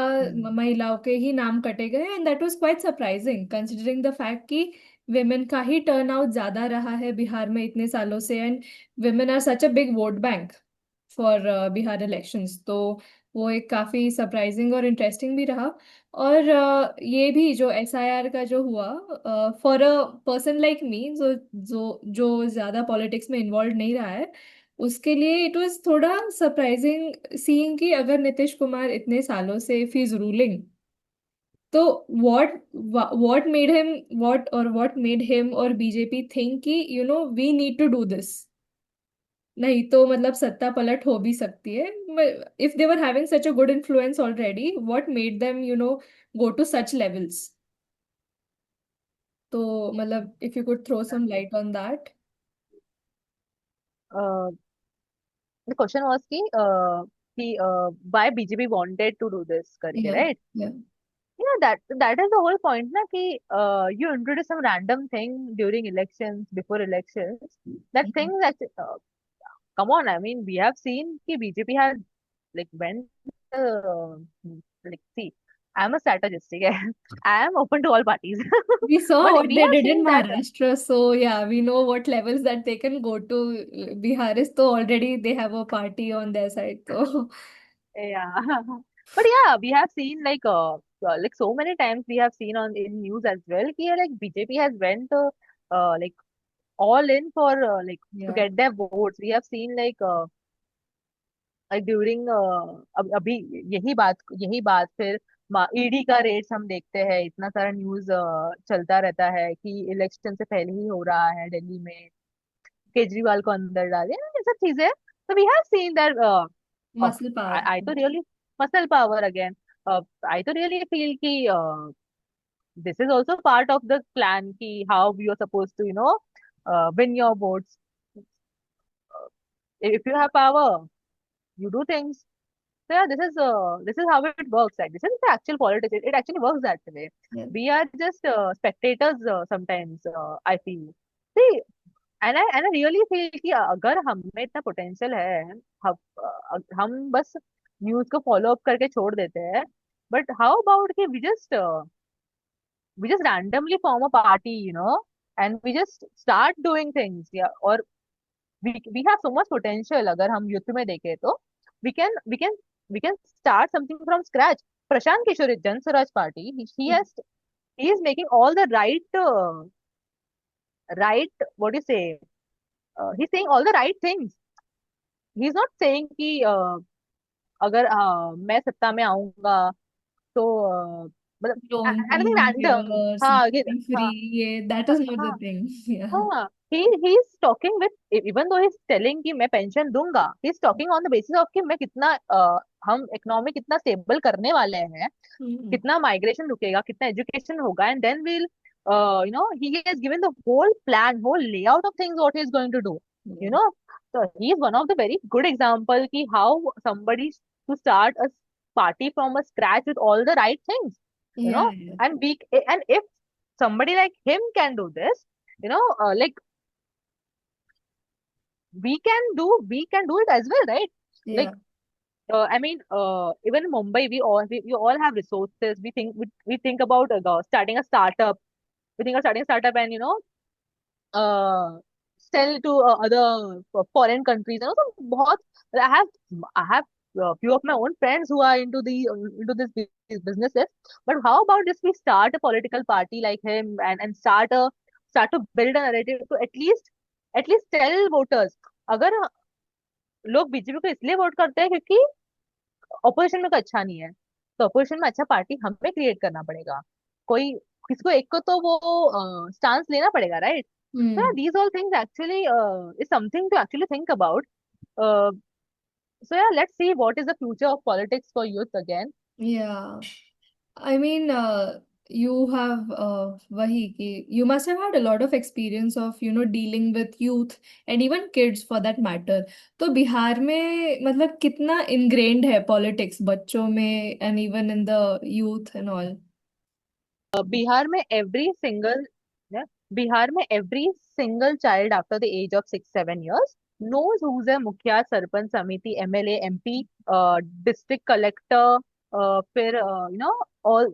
महिलाओं के ही नाम कटे गए, and that was quite surprising considering the fact कि विमेन का ही टर्न आउट ज्यादा रहा है बिहार में इतने सालों से, and women are such a big vote bank for Bihar elections. तो वो एक काफी सरप्राइजिंग और इंटरेस्टिंग भी रहा। और ये भी जो एसआईआर का जो हुआ, for a person like me जो जो जो ज्यादा पॉलिटिक्स में इन्वॉल्व नहीं रहा है, उसके लिए इट वाज थोड़ा सरप्राइजिंग सीइंग कि अगर नीतीश कुमार इतने सालों से इफ ही इज रूलिंग, तो what made him what made him और बीजेपी थिंक कि we need to do this. नहीं तो मतलब सत्ता पलट हो भी सकती है। If they were having such a good influence already, what made them go to such levels. तो मतलब if you could throw some light on that. The question was कि why BJP wanted to do this करके, yeah, right. Yeah. That is the whole point ना कि you introduce some random thing during elections, before elections, that thing come on, I mean, we have seen कि BJP has like went like see, I am a strategist, ठीक है. I am open to all parties. We saw but what we they have did in seen that. Maharashtra, so yeah, we know what levels that they can go to. Biharis, so already they have a party on their side, so Yeah. But yeah, we have seen like so many times we have seen on in news as well कि like BJP has went like all in for like to yeah, get their votes. We have seen like during अभी यही बात फिर ईडी का रेट्स हम देखते हैं, इतना सारा न्यूज चलता रहता है कि इलेक्शन से पहले ही हो रहा है दिल्ली में, केजरीवाल को अंदर डाले, ये सब चीजें. तो we have seen that. muscle power. I तो really muscle power again. I तो रियली फील कि this is also part of the plan ki how you are supposed to win your votes. If you have power, you do things. So yeah, this is how it works. Like this is the actual politics. It actually works that way. Yeah. We are just spectators sometimes. I feel. See, and I really feel कि अगर हम में इतना पोटेंशियल है, हम बस न्यूज को फॉलो अप करके छोड़ देते हैं. बट हाउ अबाउट कि we just randomly form a party, and we just start doing things. Yeah, or we have so much potential. अगर हम यूथ में देखें तो we can we can we can start something from scratch. Prashant Kishore is Jan Swaraj Party. He is making all the right, what do you say? He's saying all the right things. He's not saying कि अगर मैं सत्ता में आऊंगा तो मतलब Don't anything leave random. yours, हाँ be हाँ free. Yeah, that is not the हाँ thing. Yeah. हाँ. He's talking with, even though he's telling कि मैं पेंशन दूंगा, he's talking on the basis of कि मैं कितना हम इकोनॉमी कितना स्टेबल करने वाले हैं, Hmm. कितना माइग्रेशन रुकेगा, कितना एजुकेशन होगा, and then will he has given the whole plan, whole layout of things what he is going to do. you Yeah. know so he is one of the very good example ki how somebody to start a party from a scratch with all the right things. you Yeah. know Yeah. and if somebody like him can do this, like we can do it as well, right? Like Yeah. I mean, even in Mumbai, we all have resources. We think about starting a startup. We think of starting a startup and uh, sell to other foreign countries. बहुत I have I have few of my own friends who are into these businesses. But how about this? We start a political party like him and start to build a narrative to at least tell voters. अगर लोग बीजेपी को इसलिए वोट करते हैं क्योंकि ऑपोजिशन में कोई अच्छा नहीं है, तो ऑपोजिशन में अच्छा पार्टी हमें क्रिएट करना पड़ेगा. कोई किसको एक को तो वो स्टांस लेना पड़ेगा, right? So Hmm. these all things actually is something to actually think about. So yeah, let's see what is the future of politics for youth again. Yeah. I mean, you have you must have had a lot of experience of, dealing with youth and even kids for that matter. तो बिहार में मतलब कितना ingrained है politics बच्चों में and even in the youth and all. Bihar में every single child after the age of 6-7 years knows who's a mukhiya, sarpanch, samiti, MLA, MP, district collector, फिर ऑल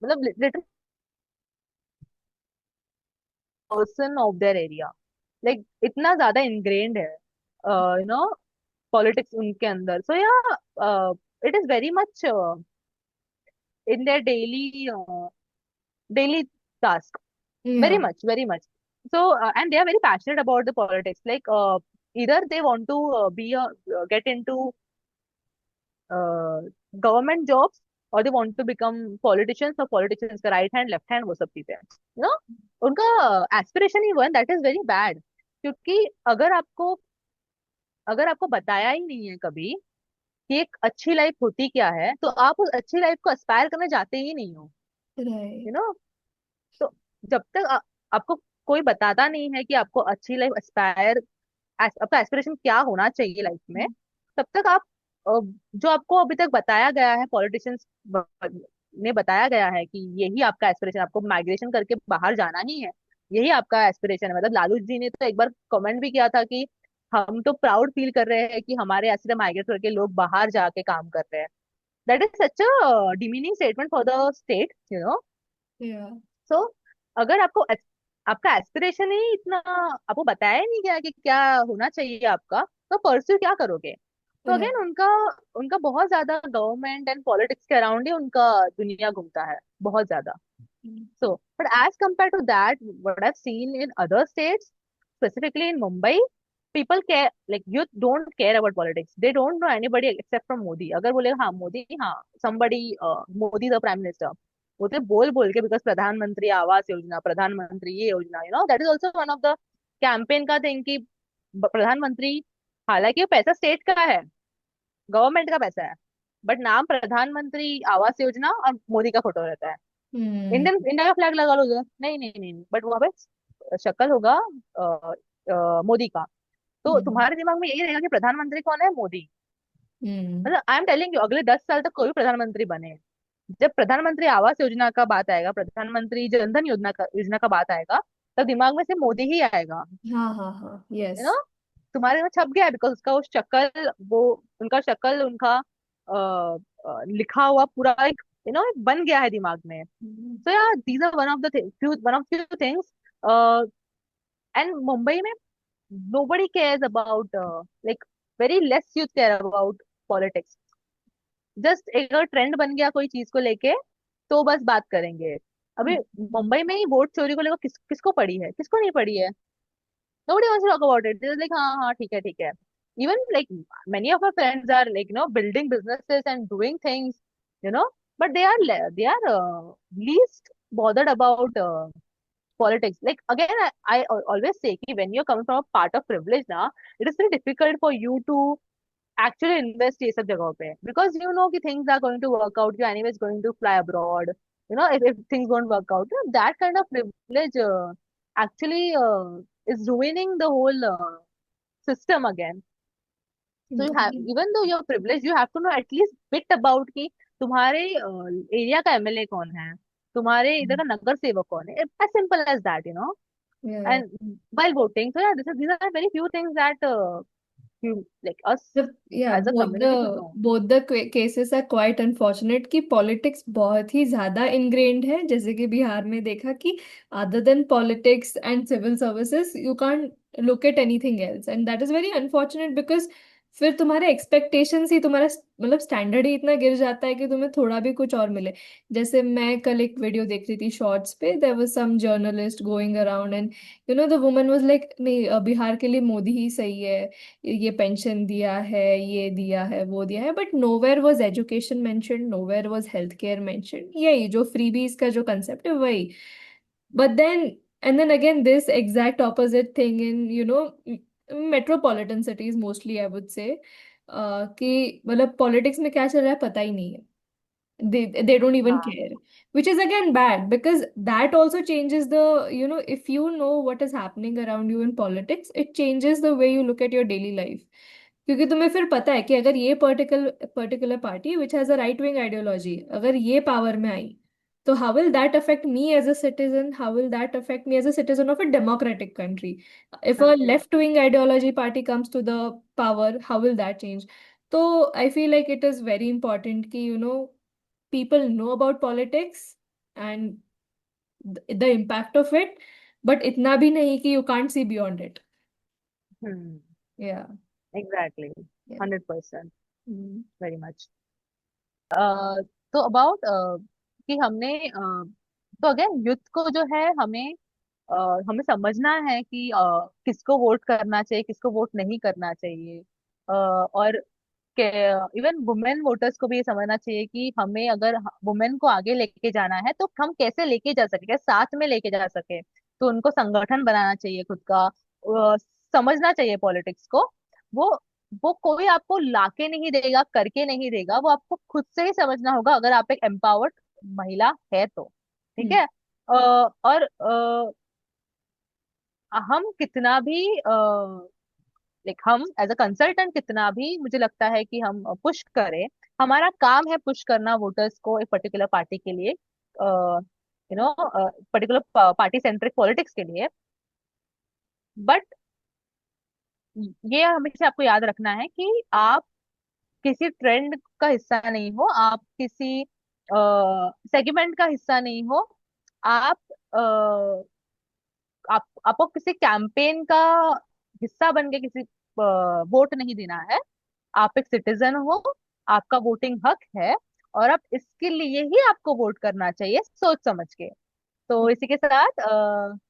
मतलब little person of their area. Like इतना ज्यादा इनग्रेन्ड है पॉलिटिक्स उनके अंदर. So yeah it is very much in their daily task. Very Yeah. much, very much. So and they are very passionate about the politics. Like either they want to get into uh, government jobs, or they want to become politicians, or politicians का right hand left hand वो सब चीजें. you know उनका aspiration he one that is very bad. क्योंकि अगर आपको बताया ही नहीं है कभी कि एक अच्छी लाइफ होती क्या है, तो आप उस अच्छी लाइफ को एस्पायर करने जाते ही नहीं हो. Right. यू नो तो जब तक आपको कोई बताता नहीं है कि आपको अच्छी लाइफ एस्पायर, आपका एस्पिरेशन क्या होना चाहिए लाइफ में, तब तक आप जो आपको अभी तक बताया गया है, पॉलिटिशियंस ने बताया गया है कि यही आपका एस्पिरेशन, आपको माइग्रेशन करके बाहर जाना ही है, यही आपका एस्पिरेशन है. मतलब लालू जी ने तो एक बार कमेंट भी किया था कि हम तो प्राउड फील कर रहे हैं कि हमारे ऐसे माइग्रेट करके लोग बाहर जाके काम कर रहे हैं. That is such a demeaning statement for the state, you know. Yeah. सो अगर आपको आपका एस्पिरेशन ही इतना, आपको बताया ही नहीं गया कि क्या होना चाहिए आपका, तो परस्यू क्या करोगे? तो Right. अगेन उनका उनका बहुत ज्यादा गवर्नमेंट एंड पॉलिटिक्स के अराउंड ही उनका दुनिया घूमता है, बहुत ज्यादा। So, but as compared to that, what I've seen in other states, specifically in Mumbai, people care, like youth don't care about politics. They don't know anybody except from Modi. अगर बोले हाँ मोदी, हाँ somebody, Modi the prime minister, वो तो बोल बोल के, बिकॉज प्रधानमंत्री आवास योजना, प्रधानमंत्री ये योजना, you know, that is also one of the campaign का थिंग कि प्रधानमंत्री, हालांकि वो पैसा स्टेट का है, गवर्नमेंट का पैसा है, बट नाम प्रधानमंत्री आवास योजना और मोदी का फोटो रहता है। Hmm. इंडियन इंडिया का फ्लैग लगा लो उधर, नहीं नहीं नहीं, बट वहां पे शक्ल होगा मोदी का। तो Hmm. तुम्हारे दिमाग में यही रहेगा कि प्रधानमंत्री कौन है? मोदी। Hmm. मतलब आई एम टेलिंग यू, अगले 10 साल तक कोई भी प्रधानमंत्री बने, जब प्रधानमंत्री आवास योजना का बात आएगा, प्रधानमंत्री जनधन योजना का बात आएगा, तब दिमाग में से मोदी ही आएगा, हाँ हाँ हाँ, यू नो। yes. तुम्हारे में छप गया है, बिकॉज उसका वो शक्ल, वो उनका शक्ल, उनका लिखा हुआ पूरा एक, यू नो, बन गया है दिमाग में। Hmm. So yeah, these are one of few things. Uh, and Mumbai में nobody cares about, like very less youth care about politics. Just एक अगर ट्रेंड बन गया कोई चीज को लेके, तो बस बात करेंगे। अभी मुंबई में ही वोट चोरी को लेकर किसको पड़ी है, किसको नहीं पड़ी है? nobody wants to talk about it. They're like हाँ हाँ ठीक है ठीक है। Even like many of my friends are like, you know, building businesses and doing things, you know, but they are least bothered about politics. Like again, I always say कि when you're coming from a part of privilege ना, it is very difficult for you to actually invest ये सब जगहों पे, because you know कि things are going to work out, you're anyways going to fly abroad, you know, if things won't work out, you know, that kind of privilege actually is ruining the whole system again. So you have, even though you're privileged, you have to know at least bit about कि तुम्हारे एरिया का एमएलए कौन है, तुम्हारे इधर का नगर सेवक कौन है, as simple as that, you know. Yeah. And while voting, so yeah, these are very few things that you, like us Yeah, as a community should know. both the cases are quite unfortunate कि पॉलिटिक्स बहुत ही ज्यादा इनग्रेन्ड है, जैसे कि बिहार में देखा कि other than politics and civil services you can't look at anything else, and that is very unfortunate because फिर तुम्हारे एक्सपेक्टेशंस ही, तुम्हारा मतलब स्टैंडर्ड ही इतना गिर जाता है कि तुम्हें थोड़ा भी कुछ और मिले। जैसे मैं कल एक वीडियो देख रही थी शॉर्ट्स पे, there was some journalist going around and the woman was like नहीं, बिहार के लिए मोदी ही सही है, ये पेंशन दिया है, ये दिया है, वो दिया है, but nowhere was education mentioned, nowhere was health care mentioned, यही जो फ्रीबीज का जो कंसेप्ट है वही। But then and then again this exact opposite thing in metropolitan cities mostly I would say, कि मतलब पॉलिटिक्स में क्या चल रहा है पता ही नहीं है, they don't even हाँ। care, which is again bad because that also changes the, if you know what is happening around you in politics, it changes the way you look at your daily life, क्योंकि तुम्हें फिर पता है कि अगर ये particular party which has a right wing ideology अगर ये पावर में आई, तो how will that affect me as a citizen, how will that affect me as a citizen of a democratic country? If a hmm. left wing ideology party comes to the power, how will that change? So I feel like it is very important कि people know about politics and the impact of it, but इतना भी नहीं कि you can't see beyond it. Hmm. Yeah. Exactly. Yeah. 100%। Mm. Very much. तो अबाउट कि हमने तो अगेन यूथ को जो है, हमें समझना है कि किसको वोट करना चाहिए, किसको वोट नहीं करना चाहिए। और इवन वुमेन वोटर्स को भी ये समझना चाहिए कि हमें अगर वुमेन को आगे लेके जाना है तो हम कैसे लेके जा सके, कैसे साथ में लेके जा सके। तो उनको संगठन बनाना चाहिए खुद का, समझना चाहिए पॉलिटिक्स को। वो वो कोई आपको लाके नहीं देगा, करके नहीं देगा, वो आपको खुद से ही समझना होगा, अगर आप एक एम्पावर्ड महिला है तो। ठीक Mm. है। और हम कितना भी, लाइक हम एज अ कंसल्टेंट कितना भी मुझे लगता है कि हम पुश करें, हमारा काम है पुश करना वोटर्स को एक पर्टिकुलर पार्टी के लिए, पर्टिकुलर पार्टी सेंट्रिक पॉलिटिक्स के लिए। बट ये हमेशा आपको याद रखना है कि आप किसी ट्रेंड का हिस्सा नहीं हो, आप किसी सेगमेंट का हिस्सा नहीं हो। आप आपको किसी कैंपेन का हिस्सा बन के किसी वोट नहीं देना है। आप एक सिटीजन हो, आपका वोटिंग हक है, और आप इसके लिए ही आपको वोट करना चाहिए सोच समझ के। तो इसी के साथ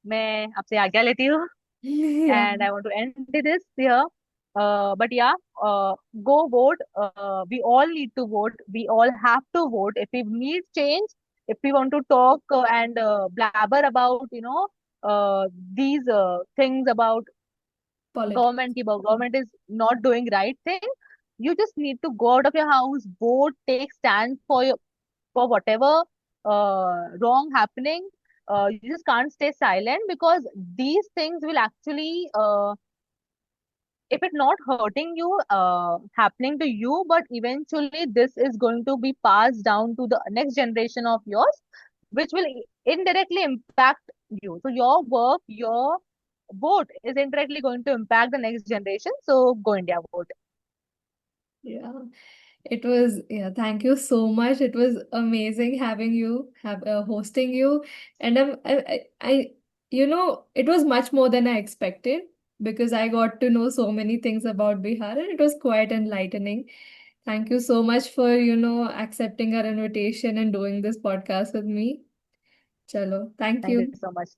मैं आपसे आज्ञा लेती हूँ, Yeah. and I want to end this here. But yeah, go vote. We all need to vote. We all have to vote. If we need change, if we want to talk and blabber about, these things about Politics. government, ki government is not doing right thing, you just need to go out of your house, vote, take stand for for whatever wrong happening. You just can't stay silent, because these things will actually, if it's not hurting you, happening to you, but eventually this is going to be passed down to the next generation of yours, which will indirectly impact you. So your work, your vote is indirectly going to impact the next generation. So go India, vote. Yeah. It was, yeah, thank you so much. It was amazing having you, hosting you. And it was much more than I expected because I got to know so many things about Bihar and it was quite enlightening. Thank you so much for, accepting our invitation and doing this podcast with me. Chalo, thank Thank you you. so much.